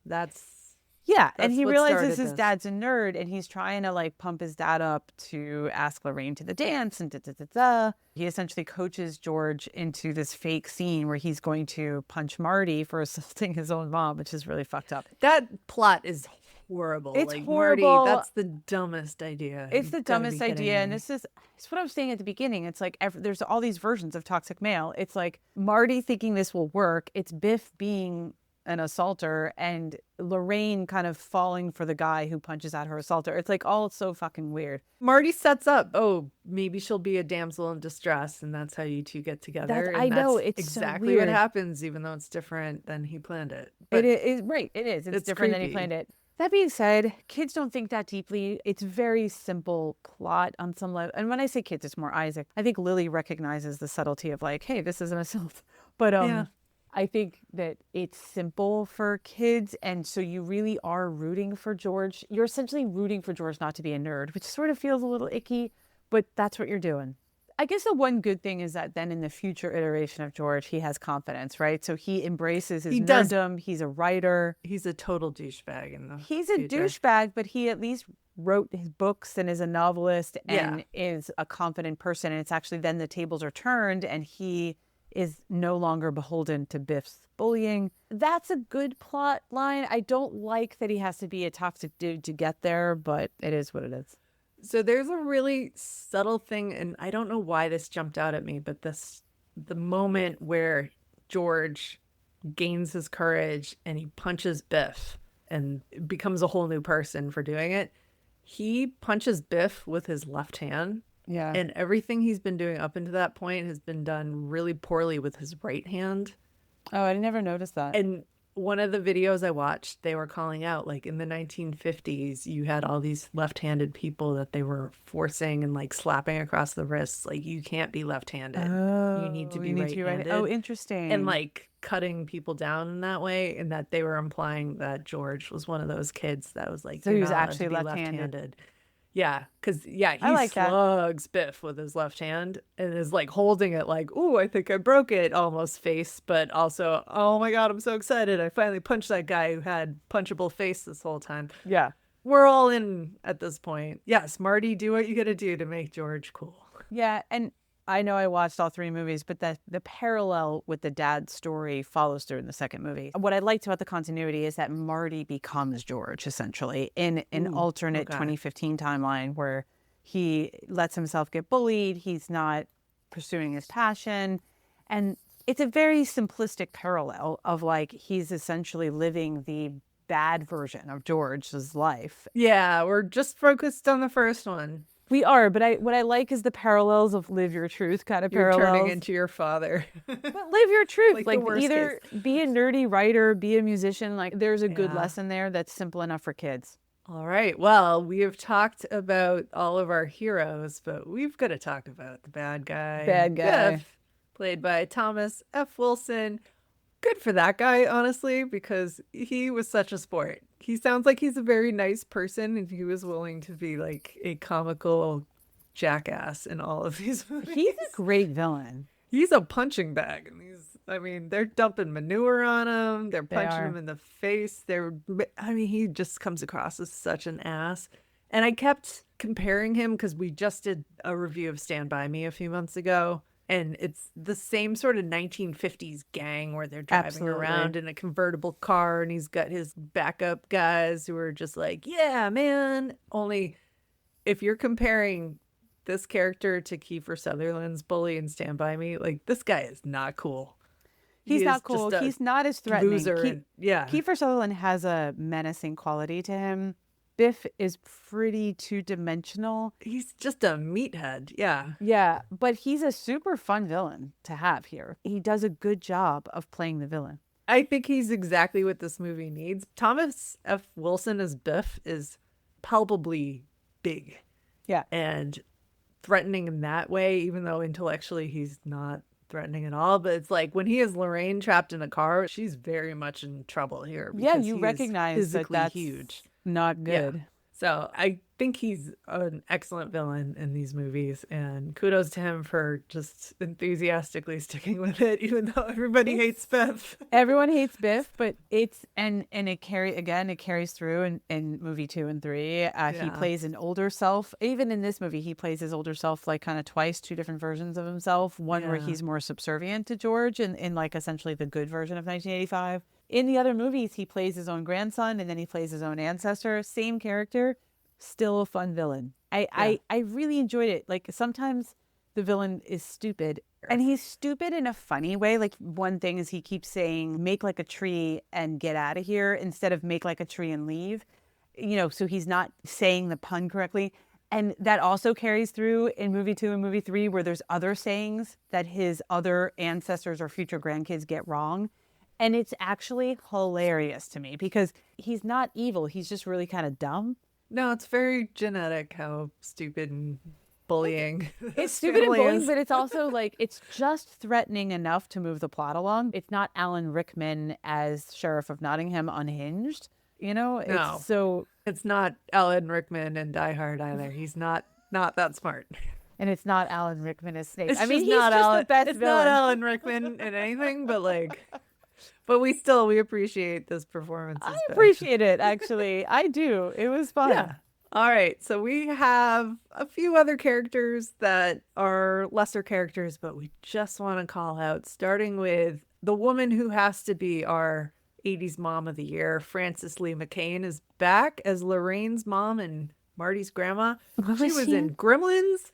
And he realizes his dad's a nerd, and he's trying to like pump his dad up to ask Lorraine to the dance and da-da-da-da. He essentially coaches George into this fake scene where he's going to punch Marty for assaulting his own mom, which is really fucked up. That plot is horrible. It's like, horrible. Marty, that's the dumbest idea. It's the dumbest idea. And it's what I was saying at the beginning. It's like there's all these versions of toxic male. It's like Marty thinking this will work. It's Biff being an assaulter and Lorraine kind of falling for the guy who punches at her assaulter. It's like all so fucking weird. Marty sets up, maybe she'll be a damsel in distress, and that's how you two get together. I know, it's exactly so what happens, even though it's different than he planned it. But it is right. It is. It's different than he planned it. That being said, kids don't think that deeply. It's very simple plot on some level. And when I say kids, it's more Isaac. I think Lily recognizes the subtlety of like, hey, this is an assault. But I think that it's simple for kids, and so you really are rooting for George. You're essentially rooting for George not to be a nerd, which sort of feels a little icky, but that's what you're doing. I guess the one good thing is that then in the future iteration of George, he has confidence, right? So he embraces his nerddom. He's a writer. He's a total douchebag in the He's a douchebag, but he at least wrote his books and is a novelist and is a confident person. And it's actually then the tables are turned and he is no longer beholden to Biff's bullying. That's a good plot line. I don't like that he has to be a toxic dude to get there, but it is what it is. So there's a really subtle thing, and I don't know why this jumped out at me, but the moment where George gains his courage and he punches Biff and becomes a whole new person for doing it. He punches Biff with his left hand. Yeah. And everything he's been doing up until that point has been done really poorly with his right hand. Oh, I never noticed that. And one of the videos I watched, they were calling out, like, in the 1950s, you had all these left-handed people that they were forcing and like slapping across the wrists. Like, you can't be left-handed. You need to be right-handed. Oh, interesting. And like cutting people down in that way, and that they were implying that George was one of those kids that was like, so he "You're was not allowed actually to be left-handed. Yeah, because he I like that. slugs Biff with his left hand and is like holding it like, "Ooh, I think I broke it," almost face, but also, "Oh my God, I'm so excited. I finally punched that guy who had punchable face this whole time." Yeah. We're all in at this point. Yes, Marty, do what you gotta do to make George cool. Yeah, and I know I watched all three movies, but the parallel with the dad's story follows through in the second movie. What I liked about the continuity is that Marty becomes George, essentially, in an alternate 2015 timeline where he lets himself get bullied. He's not pursuing his passion. And it's a very simplistic parallel of like he's essentially living the bad version of George's life. Yeah, we're just focused on the first one. We are, but what I like is the parallels of live your truth kind of You're parallels. turning into your father. But live your truth. Like Like, the worst either case. be a nerdy writer, be a musician. Like there's a good Yeah. lesson there that's simple enough for kids. All right. Well, we have talked about all of our heroes, but we've got to talk about the bad guy. Bad guy. Biff, played by Thomas F. Wilson. Good for that guy, honestly, because he was such a sport. He sounds like he's a very nice person, and he was willing to be like a comical jackass in all of these movies. He's a great villain. He's a punching bag, and they're dumping manure on him. They're They punching are. him in the face. He just comes across as such an ass. And I kept comparing him because we just did a review of Stand By Me a few months ago. And it's the same sort of 1950s gang where they're driving Absolutely. around in a convertible car, and he's got his backup guys who are just like, "Yeah, man." Only if you're comparing this character to Kiefer Sutherland's bully in Stand By Me, like, this guy is not cool. He's He not is cool. just a He's not as threatening. loser. Yeah. Kiefer Sutherland has a menacing quality to him. Biff is pretty two-dimensional. He's just a meathead. Yeah. Yeah, but he's a super fun villain to have here. He does a good job of playing the villain. I think he's exactly what this movie needs. Thomas F. Wilson as Biff is palpably big. Yeah. And threatening in that way, even though intellectually he's not threatening at all. But it's like when he has Lorraine trapped in a car, she's very much in trouble here. Yeah, because you he is recognize that physically that's huge. not good. Yeah. So I think he's an excellent villain in these movies, and kudos to him for just enthusiastically sticking with it, even though everybody hates Biff. Everyone hates Biff, but it carries through in movie 2 and 3. He plays an older self. Even in this movie, he plays his older self like kind of twice, two different versions of himself. One where he's more subservient to George and in like essentially the good version of 1985. In the other movies, he plays his own grandson and then he plays his own ancestor. Same character, still a fun villain. I really enjoyed it. Like sometimes the villain is stupid and he's stupid in a funny way. Like one thing is he keeps saying, make like a tree and get out of here instead of make like a tree and leave. You know, so he's not saying the pun correctly. And that also carries through in movie 2 and movie 3 where there's other sayings that his other ancestors or future grandkids get wrong. And it's actually hilarious to me because he's not evil. He's just really kind of dumb. No, it's very genetic how stupid and bullying. It's stupid and bullying, but it's also like, it's just threatening enough to move the plot along. It's not Alan Rickman as Sheriff of Nottingham unhinged, you know? No. It's not Alan Rickman in Die Hard either. He's not that smart. And it's not Alan Rickman as Snape. It's I mean, just he's not just Alan, the best it's villain. not Alan Rickman in anything, but like... But we appreciate this performance. I appreciate it, actually. I do. It was fun. Yeah. All right. So we have a few other characters that are lesser characters, but we just want to call out, starting with the woman who has to be our 80s mom of the year. Frances Lee McCain is back as Lorraine's mom and Marty's grandma. She was in Gremlins.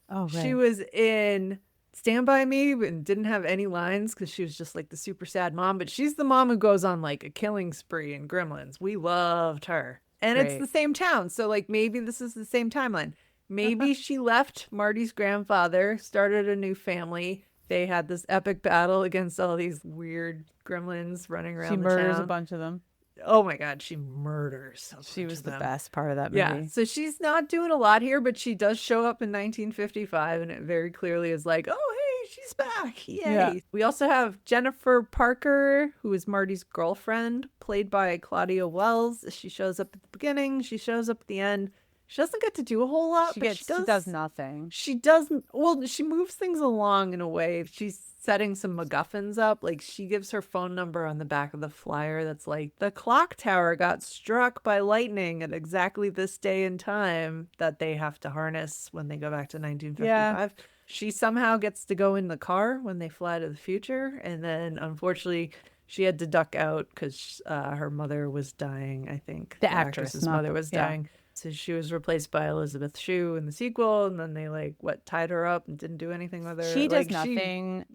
Oh, right. She was in Stand By Me and didn't have any lines because she was just like the super sad mom. But she's the mom who goes on like a killing spree in Gremlins. We loved her. And it's Great. the same town. So like maybe this is the same timeline. Maybe she left Marty's grandfather, started a new family. They had this epic battle against all these weird gremlins running around She the murders a town. bunch of them. Oh my God, she murders a She bunch was of the them. best part of that Yeah, movie. so she's not doing a lot here, but she does show up in 1955, and it very clearly is like, oh, hey, she's back. Yay. Yeah. We also have Jennifer Parker, who is Marty's girlfriend, played by Claudia Wells. She shows up at the beginning, she shows up at the end. She doesn't get to do a whole lot, but she does nothing. She doesn't. Well, she moves things along in a way. She's setting some MacGuffins up. Like she gives her phone number on the back of the flyer that's like, the clock tower got struck by lightning at exactly this day and time that they have to harness when they go back to 1955. Yeah. She somehow gets to go in the car when they fly to the future. And then unfortunately, she had to duck out because her mother was dying, I think. The actress's mother was dying. So she was replaced by Elizabeth Shue in the sequel, and then they tied her up and didn't do anything with her. She does nothing.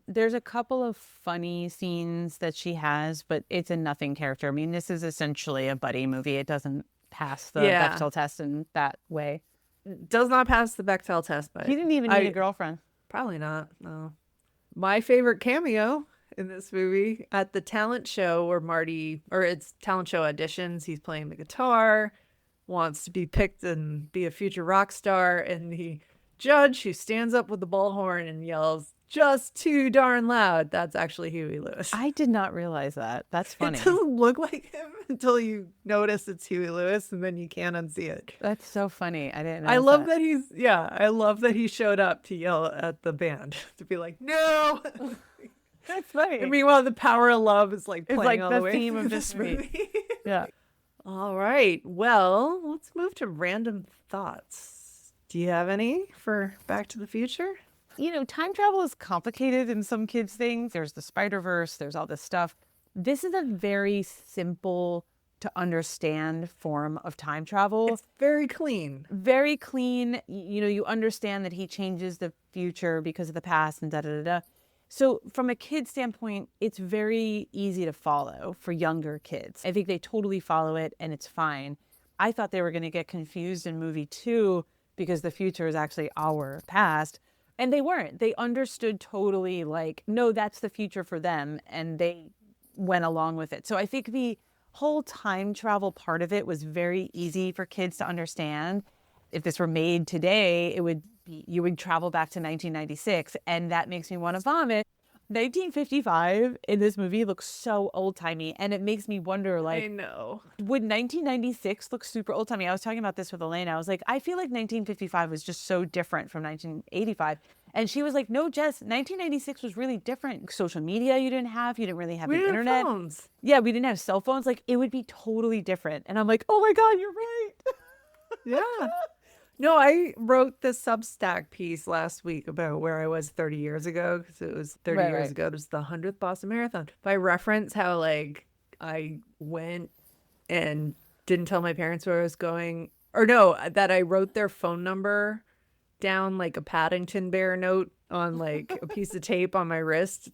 There's a couple of funny scenes that she has, but it's a nothing character. I mean, this is essentially a buddy movie. It doesn't pass the Bechdel test in that way. Does not pass the Bechdel test, but he didn't even need a girlfriend. Probably not. No. My favorite cameo in this movie at the talent show where it's talent show auditions. He's playing the guitar. Wants to be picked and be a future rock star, and the judge who stands up with the bullhorn and yells just too darn loud, that's actually Huey Lewis. I did not realize that. That's funny. It doesn't look like him until you notice it's Huey Lewis, and then you can't unsee it. That's so funny. I didn't know. I love that I love that he showed up to yell at the band to be like, no. That's funny. And meanwhile, The Power of Love is like playing like all the the way theme through of this movie. Yeah. All right. Well, let's move to random thoughts. Do you have any for Back to the Future? You know, time travel is complicated in some kids' things. There's the Spider-Verse, there's all this stuff. This is a very simple to understand form of time travel. It's very clean. Very clean. You know, you understand that he changes the future because of the past and da-da-da-da. So from a kid standpoint, it's very easy to follow for younger kids. I think they totally follow it and it's fine. I thought they were going to get confused in movie 2 because the future is actually our past. And they weren't. They understood totally like, no, that's the future for them. And they went along with it. So I think the whole time travel part of it was very easy for kids to understand. If this were made today, you would travel back to 1996, and that makes me want to vomit. 1955 in this movie looks so old-timey, and it makes me wonder, like, I know. Would 1996 look super old-timey? I was talking about this with Elena. I was like, I feel like 1955 was just so different from 1985. And she was like, no, Jess, 1996 was really different. Social media you didn't have. You didn't really have the internet. Phones. Yeah, we didn't have cell phones. Like, it would be totally different. And I'm like, oh my God, you're right. Yeah. No, I wrote the Substack piece last week about where I was 30 years ago, because it was 30 years ago. It was the 100th Boston Marathon. If I reference how, like, I went and didn't tell my parents where I was going, or no, that I wrote their phone number down like a Paddington Bear note on like a piece of tape on my wrist.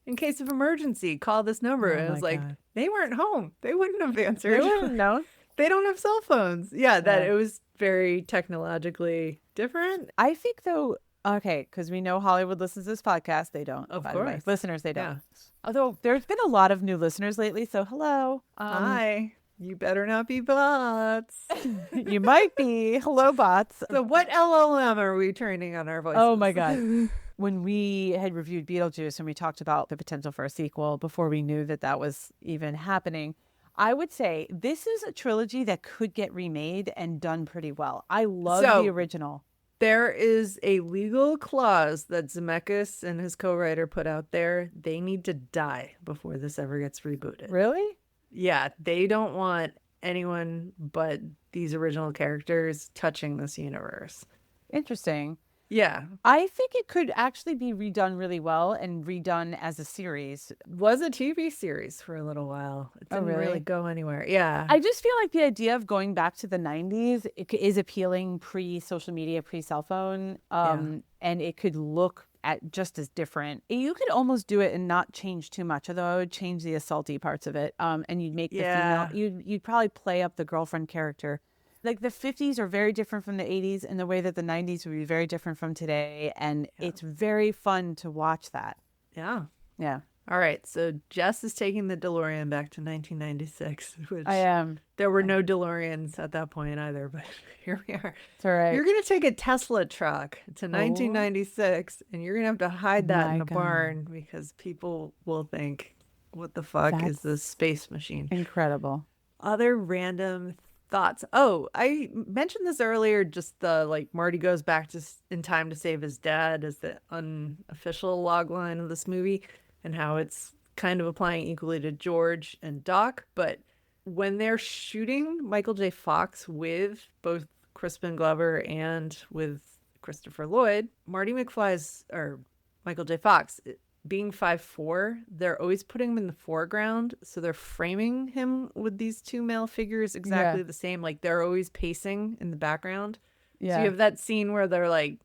In case of emergency, call this number. And it was like, they weren't home. They wouldn't have answered. They wouldn't have known. They don't have cell phones. Yeah, it was very technologically different. I think though, okay, because we know Hollywood listens to this podcast. They don't. Of by course. The way. Listeners, they don't. Yeah. Although there's been a lot of new listeners lately, so hello. Hi. You better not be bots. You might be. Hello, bots. So what LLM are we training on our voices? Oh my God. When we had reviewed Beetlejuice and we talked about the potential for a sequel before we knew that was even happening, I would say this is a trilogy that could get remade and done pretty well. I love the original. There is a legal clause that Zemeckis and his co-writer put out there. They need to die before this ever gets rebooted. Really? Yeah, they don't want anyone but these original characters touching this universe. Interesting. Yeah. I think it could actually be redone really well and redone as a series. Was a TV series for a little while. It Oh, didn't really really? go anywhere. Yeah. I just feel like the idea of going back to the 90s is appealing pre-social media, pre-cell phone, Yeah. and it could look at just as different. You could almost do it and not change too much, although I would change the assaulty parts of it. And you'd make the female, Yeah. you'd probably play up the girlfriend character. Like the 50s are very different from the 80s in the way that the 90s would be very different from today. And Yeah. it's very fun to watch that. Yeah. Yeah. All right. So Jess is taking the DeLorean back to 1996, which I am. there were no DeLoreans at that point either, but here we are. It's all right. You're going to take a Tesla truck to Oh 1996 and you're going to have to hide that in my a God. barn because people will think, what the fuck is That's this space machine? incredible. Other random thoughts. Oh, I mentioned this earlier, just the like Marty goes back to in time to save his dad as the unofficial log line of this movie and how it's kind of applying equally to George and Doc. But when they're shooting Michael J. Fox with both Crispin Glover and with Christopher Lloyd, Marty McFly's or Michael J. Fox being 5'4", they're always putting him in the foreground. So they're framing him with these two male figures exactly the same. Like they're always pacing in the background. So Yeah. you have that scene where they're like,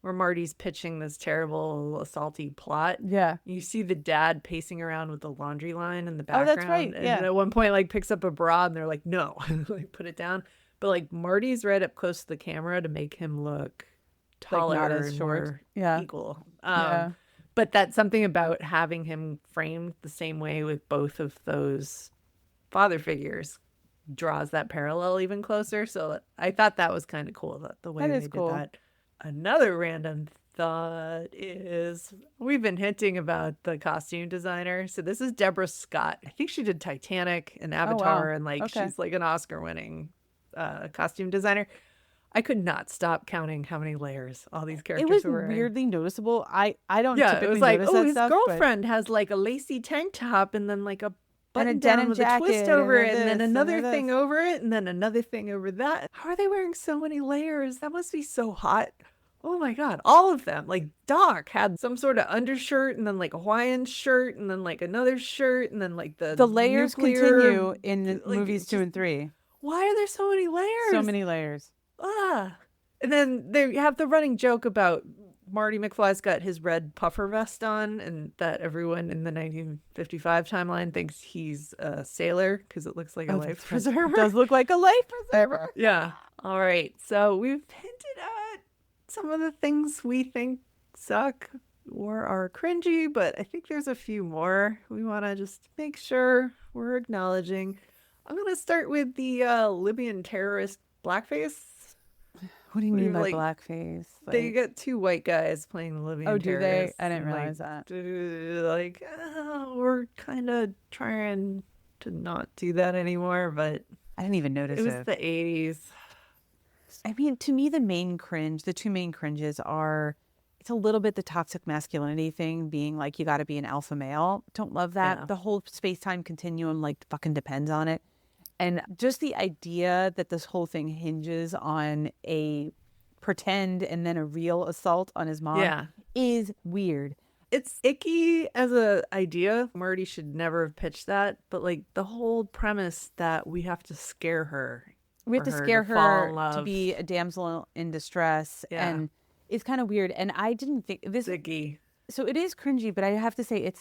where Marty's pitching this terrible assaulty plot. Yeah. You see the dad pacing around with the laundry line in the Oh, background. that's right. And Yeah. at one point, like picks up a bra and they're like, no, like put it down. But like Marty's right up close to the camera to make him look taller not as and short. more Yeah. equal. Yeah. But that's something about having him framed the same way with both of those father figures draws that parallel even closer. So I thought that was kind of cool, that the way That they is did cool. that. Another random thought is we've been hinting about the costume designer. So this is Deborah Scott. I think she did Titanic and Avatar, and like Okay. she's like an Oscar-winning costume designer. I could not stop counting how many layers all these characters It was were in. weirdly noticeable. I don't Yeah, typically it was like, notice oh, that his stuff, but- girlfriend has like a lacy tank top and then like a and a button down denim with a twist jacket over and it, and then this and another this. thing over it, and then another thing over that. How are they wearing so many layers? That must be so hot. Oh my God, all of them. Like Doc had some sort of undershirt and then like a Hawaiian shirt and then like another shirt and then like the layers nuclear, continue in like, movies 2 and 3. Why are there so many layers? So many layers. Ah. And then they have the running joke about Marty McFly's got his red puffer vest on, and that everyone in the 1955 timeline thinks he's a sailor because it looks like a life preserver. It does look like a life preserver. Yeah. All right. So we've hinted at some of the things we think suck or are cringy, but I think there's a few more we want to just make sure we're acknowledging. I'm going to start with the Libyan terrorist blackface. What do you mean by Like, blackface? They got two white guys playing the Libyan Oh, do they? terrorists. I didn't and, realize that. Like, we're kind of trying to not do that anymore, but I didn't even notice it it. was the 80s. I mean, to me, the two main cringes are, it's a little bit the toxic masculinity thing, being like, you got to be an alpha male. Don't love that. Yeah. The whole space-time continuum, like, fucking depends on it. And just the idea that this whole thing hinges on a pretend and then a real assault on his mom Yeah. is weird. It's icky as a idea. Marty should never have pitched that, but like the whole premise that we have to scare her. We have for to her scare fall in her to love. be a damsel in distress. Yeah. And it's kind of weird. And I didn't think this. Icky. So it is cringy, but I have to say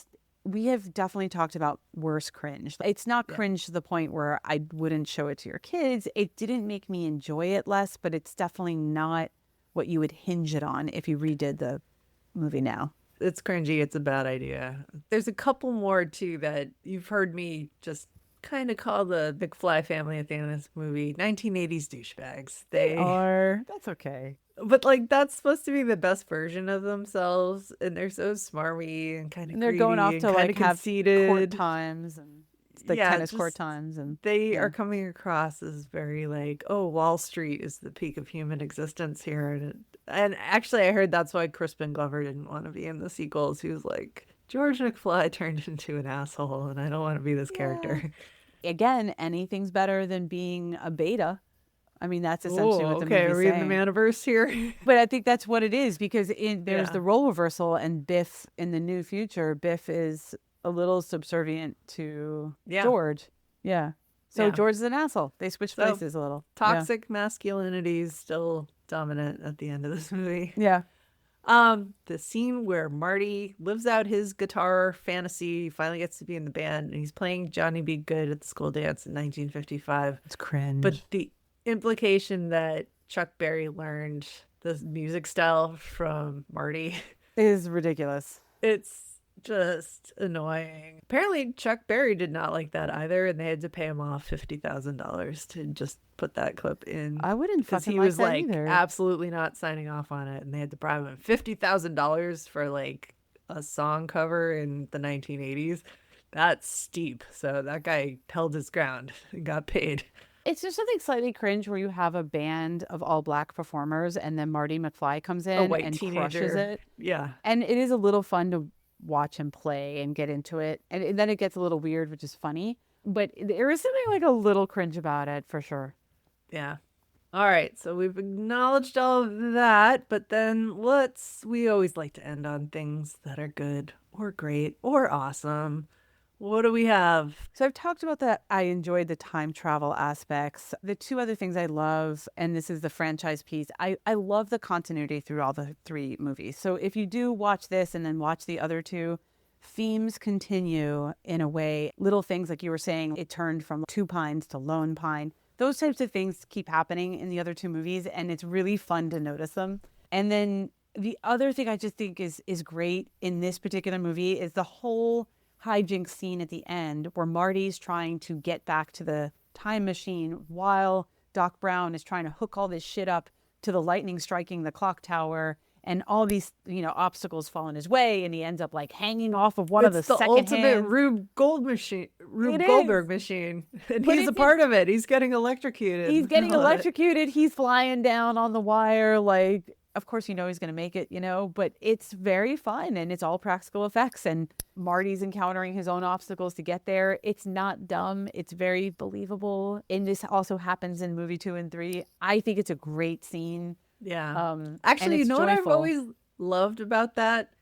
we have definitely talked about worse cringe. It's not cringe to the point where I wouldn't show it to your kids. It didn't make me enjoy it less, but it's definitely not what you would hinge it on if you redid the movie now. It's cringy. It's a bad idea. There's a couple more too that you've heard me just kind of call the McFly family at the end of this movie 1980s douchebags. They are. That's okay. But like that's supposed to be the best version of themselves, and they're so smarmy and kind of. And they're going off to like have conceited court times and like tennis court times, and they are coming across as very like, oh, Wall Street is the peak of human existence here, and actually I heard that's why Crispin Glover didn't want to be in the sequels. He was like, George McFly turned into an asshole, and I don't want to be this character. Again, anything's better than being a beta. I mean, that's essentially Oh, what the okay. Are movie's we in the saying. Manaverse here? But I think that's what it is because there's Yeah. the role reversal, and Biff in the new future, Biff is a little subservient to Yeah. George. Yeah. So Yeah. George is an asshole. They switch So places a little. Yeah. toxic masculinity is still dominant at the end of this movie. Yeah. The scene where Marty lives out his guitar fantasy, he finally gets to be in the band, and he's playing Johnny Be Good at the school dance in 1955. It's cringe. But the implication that Chuck Berry learned the music style from Marty, It is ridiculous. it's just annoying. Apparently, Chuck Berry did not like that either, and they had to pay him off $50,000 to just put that clip in. I wouldn't Because fucking he like was that like either. absolutely not signing off on it, and they had to bribe him $50,000 for like a song cover in the 1980s. That's steep. So that guy held his ground and got paid. It's just something slightly cringe where you have a band of all black performers and then Marty McFly comes A in white and teenager. crushes it. Yeah. And it is a little fun to watch him play and get into it. And then it gets a little weird, which is funny. But there is something like a little cringe about it for sure. Yeah. All right. So we've acknowledged all of that, but then we always like to end on things that are good or great or awesome. What do we have? So I've talked about that. I enjoyed the time travel aspects. The two other things I love, and this is the franchise piece, I love the continuity through all the three movies. So if you do watch this and then watch the other two, themes continue in a way. Little things like you were saying, it turned from Two Pines to Lone Pine. Those types of things keep happening in the other two movies, and it's really fun to notice them. And then the other thing I just think is great in this particular movie is the whole hijinks scene at the end where Marty's trying to get back to the time machine while Doc Brown is trying to hook all this shit up to the lightning striking the clock tower, and all these obstacles fall in his way, and he ends up like hanging off of one of the second ultimate hands. Rube Goldberg machine, and But he's a part of it. He's getting electrocuted. He's getting I love it. electrocuted. He's flying down on the wire. Like, of course, he's going to make it, but it's very fun and it's all practical effects. And Marty's encountering his own obstacles to get there. It's not dumb. It's very believable. And this also happens in movie 2 and 3. I think it's a great scene. Yeah. And Actually, you it's know what I've joyful. always loved about that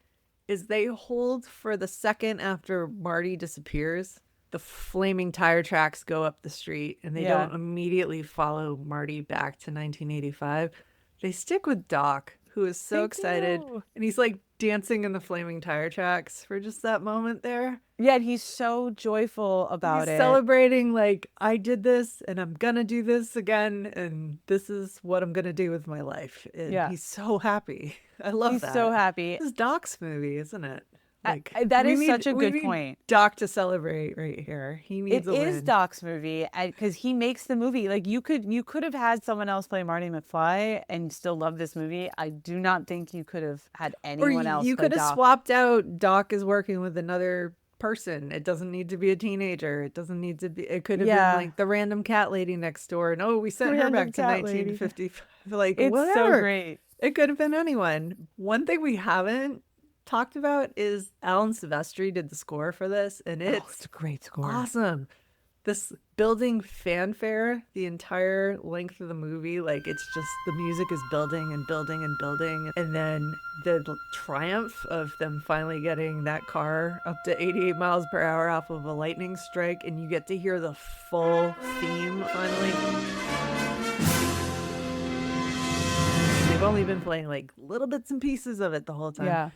is they hold for the second after Marty disappears. The flaming tire tracks go up the street and they Yeah. don't immediately follow Marty back to 1985. They stick with Doc, who is so They excited. do. And he's like dancing in the flaming tire tracks for just that moment there. Yeah, and he's so joyful about He's it. celebrating like, I did this and I'm gonna do this again, and this is what I'm gonna do with my life. And Yeah. he's so happy. I love He's that. so happy. This is Doc's movie, isn't it? That we is need- such a we good need point. Doc to celebrate right here. He needs It a is win. Doc's movie because he makes the movie. Like you could have had someone else play Marty McFly and still love this movie. I do not think you could have had Or anyone else. you play could have Doc. swapped out Doc is working with another person. It doesn't need to be a teenager. It doesn't need to be. It could have Yeah. been like the random cat lady next door. And we sent her Random back to cat lady. 1955. Like It's whatever. so great. It could have been anyone. One thing we haven't talked about is Alan Silvestri did the score for this, and it's a great score. awesome. This building fanfare, the entire length of the movie, like it's just the music is building and building and building. And then the triumph of them finally getting that car up to 88 miles per hour off of a lightning strike, and you get to hear the full theme finally. They've only been playing like little bits and pieces of it the whole time. Yeah.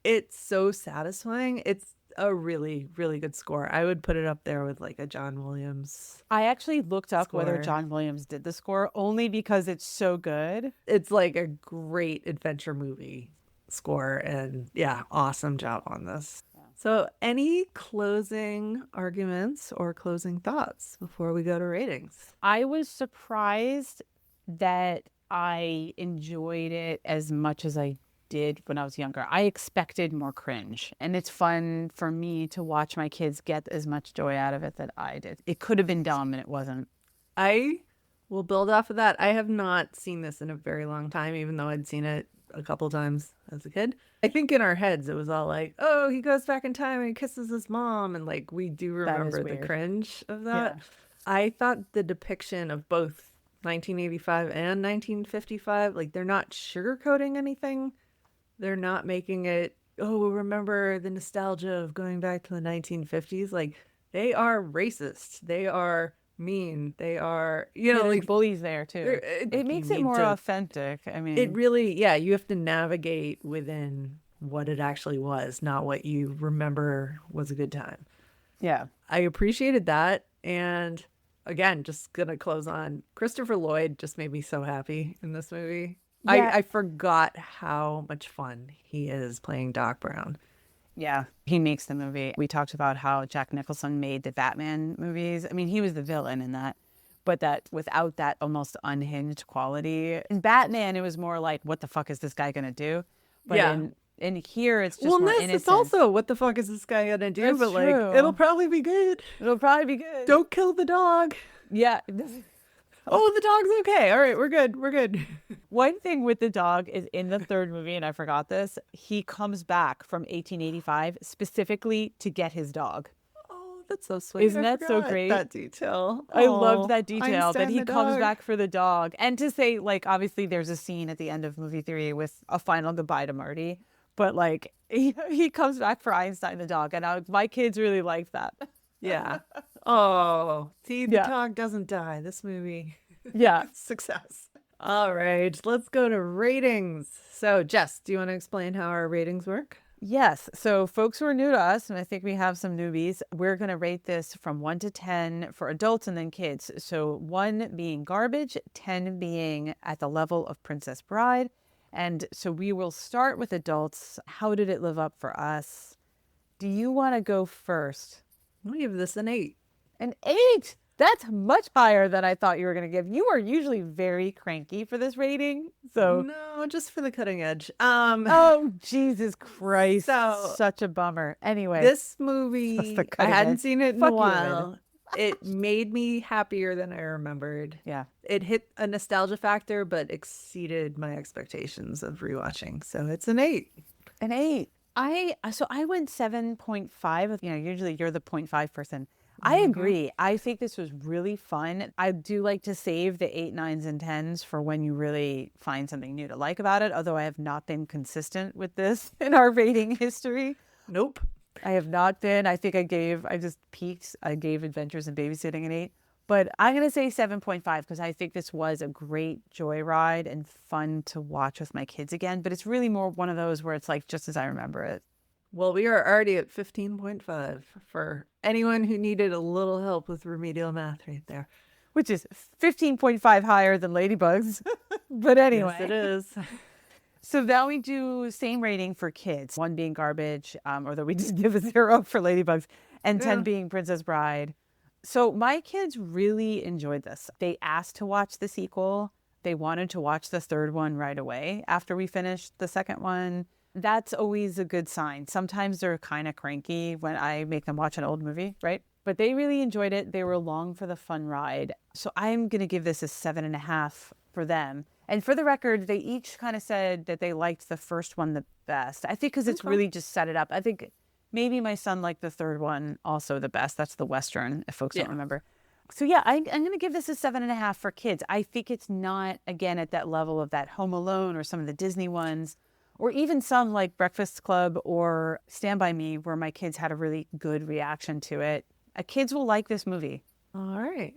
It's so satisfying. It's a really, really good score. I would put it up there with like a John Williams. I actually looked up whether Score. John Williams did the score only because it's so good. It's like a great adventure movie score, and yeah, awesome job on this. So any closing arguments or closing thoughts before we go to ratings? I was surprised that I enjoyed it as much as I did when I was younger. I expected more cringe, and it's fun for me to watch my kids get as much joy out of it that I did. It could have been dumb and it wasn't. I will build off of that. I have not seen this in a very long time, even though I'd seen it a couple times as a kid. I think in our heads it was all like, oh, he goes back in time and he kisses his mom, and like we do That is remember the weird. cringe of that. Yeah. I thought the depiction of both 1985 and 1955. Like, they're not sugarcoating anything. They're not making it, oh, remember the nostalgia of going back to the 1950s. Like, they are racist. They are mean. They are, Yeah, there's like, bullies there too. It you makes it need more to, authentic. I it mean, really, yeah, you have to navigate within what it actually was, not what you remember was a good time. yeah. I appreciated that. And again, just gonna close on Christopher Lloyd just made me so happy in this movie. Yeah. I forgot how much fun he is playing Doc Brown. Yeah, he makes the movie. We talked about how Jack Nicholson made the Batman movies. I mean, he was the villain in that, but that without that almost unhinged quality. In Batman, it was more like, what the fuck is this guy gonna do? But Yeah. in here, it's Well, just in more this, it's innocent. also what the fuck is this guy gonna do? That's But like, it'll true. probably be good. It'll probably be good. Don't kill the dog. Yeah. Oh, the dog's okay. All right, we're good. We're good. One thing with the dog is in the third movie, and I forgot this, he comes back from 1885 specifically to get his dog. Oh, that's so sweet. Isn't I that so forgot great? that detail. I loved Oh, that detail that Einstein he the comes dog. back for the dog. And to say, like, obviously there's a scene at the end of movie 3 with a final goodbye to Marty, but like he comes back for Einstein the dog. And my kids really liked that. Yeah. Oh, see, the Yeah. dog doesn't die. This movie, Yeah. success. All right, let's go to ratings. So, Jess, do you want to explain how our ratings work? Yes. So, folks who are new to us, and I think we have some newbies, we're going to rate this from 1 to 10 for adults and then kids. So, 1 being garbage, 10 being at the level of Princess Bride. And so, we will start with adults. How did it live up for us? Do you want to go first? I'll give this an 8. An 8. That's much higher than I thought you were going to give. You are usually very cranky for this rating. So, No, just for the cutting edge. oh, Jesus Christ. So- Such a bummer. Anyway, This Just movie, the I cutting hadn't edge. seen it in Fuck a you, Amanda. while. It made me happier than I remembered. Yeah. It hit a nostalgia factor, but exceeded my expectations of rewatching. So it's an 8. An 8. I went 7.5. You know, usually you're the 0.5 person. I agree. I think this was really fun. I do like to save the 8, 9s, and 10s for when you really find something new to like about it, although I have not been consistent with this in our rating history. Nope. I have not been. I think I just peaked. I gave Adventures in Babysitting an 8. But I'm going to say 7.5 because I think this was a great joyride and fun to watch with my kids again. But it's really more one of those where it's like just as I remember it. Well, we are already at 15.5 for anyone who needed a little help with remedial math right there. Which is 15.5 higher than Ladybugs. But anyway. Yes, it is. So now we do same rating for kids. 1 being garbage, or that we just give a 0 for Ladybugs, and 10 Yeah. being Princess Bride. So my kids really enjoyed this. They asked to watch the sequel. They wanted to watch the third one right away after we finished the second one. That's always a good sign. Sometimes they're kind of cranky when I make them watch an old movie, right? But they really enjoyed it. They were along for the fun ride. So I'm going to give this a 7.5 for them. And for the record, they each kind of said that they liked the first one the best. I think because it's really just set it up. I think maybe my son liked the third one also the best. That's the Western, if folks don't remember. So yeah, I'm going to give this a 7.5 for kids. I think it's not, again, at that level of that Home Alone or some of the Disney ones, or even some like Breakfast Club or Stand By Me, where my kids had a really good reaction to it. Kids will like this movie. All right.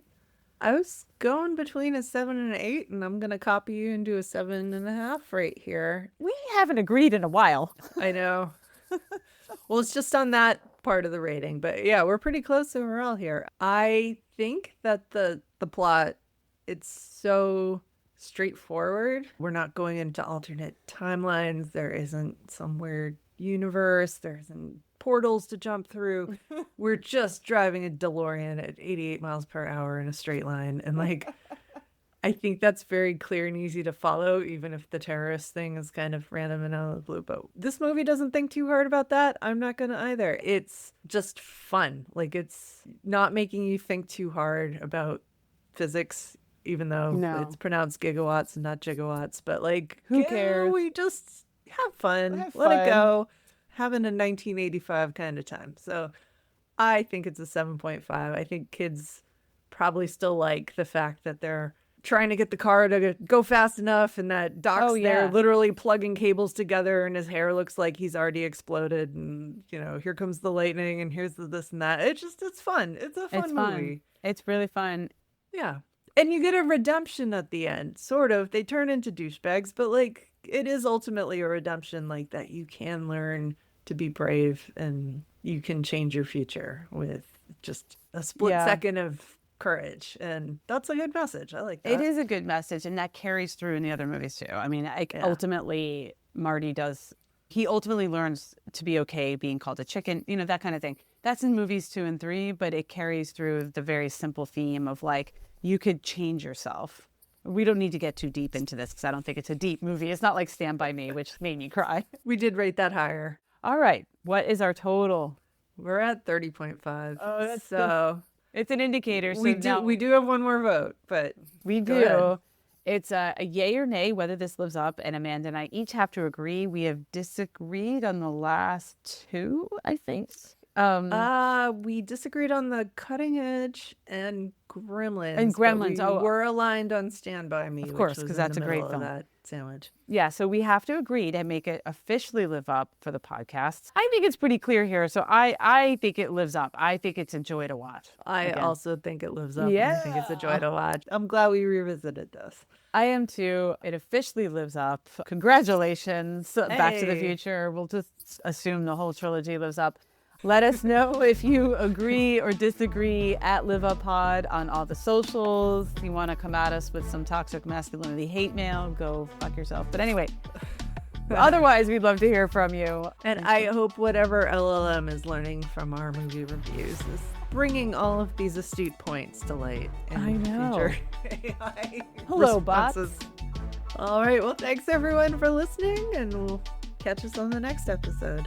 I was going between a 7 and an 8, and I'm going to copy you and do a 7.5 right here. We haven't agreed in a while. I know. Well, it's just on that part of the rating, but yeah, we're pretty close overall here. I think that the plot, it's so straightforward. We're not going into alternate timelines. There isn't some weird universe. There isn't portals to jump through. We're just driving a DeLorean at 88 miles per hour in a straight line. And like, I think that's very clear and easy to follow, even if the terrorist thing is kind of random and out of the blue. But this movie doesn't think too hard about that. I'm not going to either. It's just fun. Like, it's not making you think too hard about physics, even though it's pronounced gigawatts and not gigawatts. But like, Who cares? We just have fun. Have Let it fun. go. Having a 1985 kind of time. So I think it's a 7.5. I think kids probably still like the fact that they're trying to get the car to go fast enough, and that Doc's there literally plugging cables together, and his hair looks like he's already exploded, and here comes the lightning, and here's the this and that. It's fun. It's a fun movie. It's really fun. Yeah. And you get a redemption at the end, sort of. They turn into douchebags, but like it is ultimately a redemption, like that you can learn to be brave and you can change your future with just a split second of courage. And that's a good message. I like that. It is a good message, and that carries through in the other movies too. I mean, ultimately Marty ultimately learns to be okay being called a chicken, that kind of thing. That's in movies 2 and 3, but it carries through the very simple theme of like, you could change yourself. We don't need to get too deep into this because I don't think it's a deep movie. It's not like Stand By Me, which made me cry. We did rate that higher. All right. What is our total? We're at 30.5. Oh, that's so it's an indicator. So we do have one more vote, but we do. It's a yay or nay whether this lives up, and Amanda and I each have to agree. We have disagreed on the last 2, I think. We disagreed on the Cutting Edge and Gremlins. We're aligned on Stand By Me, of course, because that's a great film. That sandwich. Yeah, so we have to agree to make it officially live up for the podcast. I think it's pretty clear here, so I think it lives up. I think it's a joy to watch. I also think it lives up. Yeah, I think it's a joy to watch. I'm glad we revisited this. I am too. It officially lives up. Congratulations, Back to the Future. We'll just assume the whole trilogy lives up. Let us know if you agree or disagree at Live Up Pod on all the socials. If you want to come at us with some toxic masculinity hate mail, go fuck yourself. But anyway, otherwise, we'd love to hear from you. And I hope whatever LLM is learning from our movie reviews is bringing all of these astute points to light in future AI Hello, responses. bots. All right. Well, thanks everyone for listening, and we'll catch us on the next episode.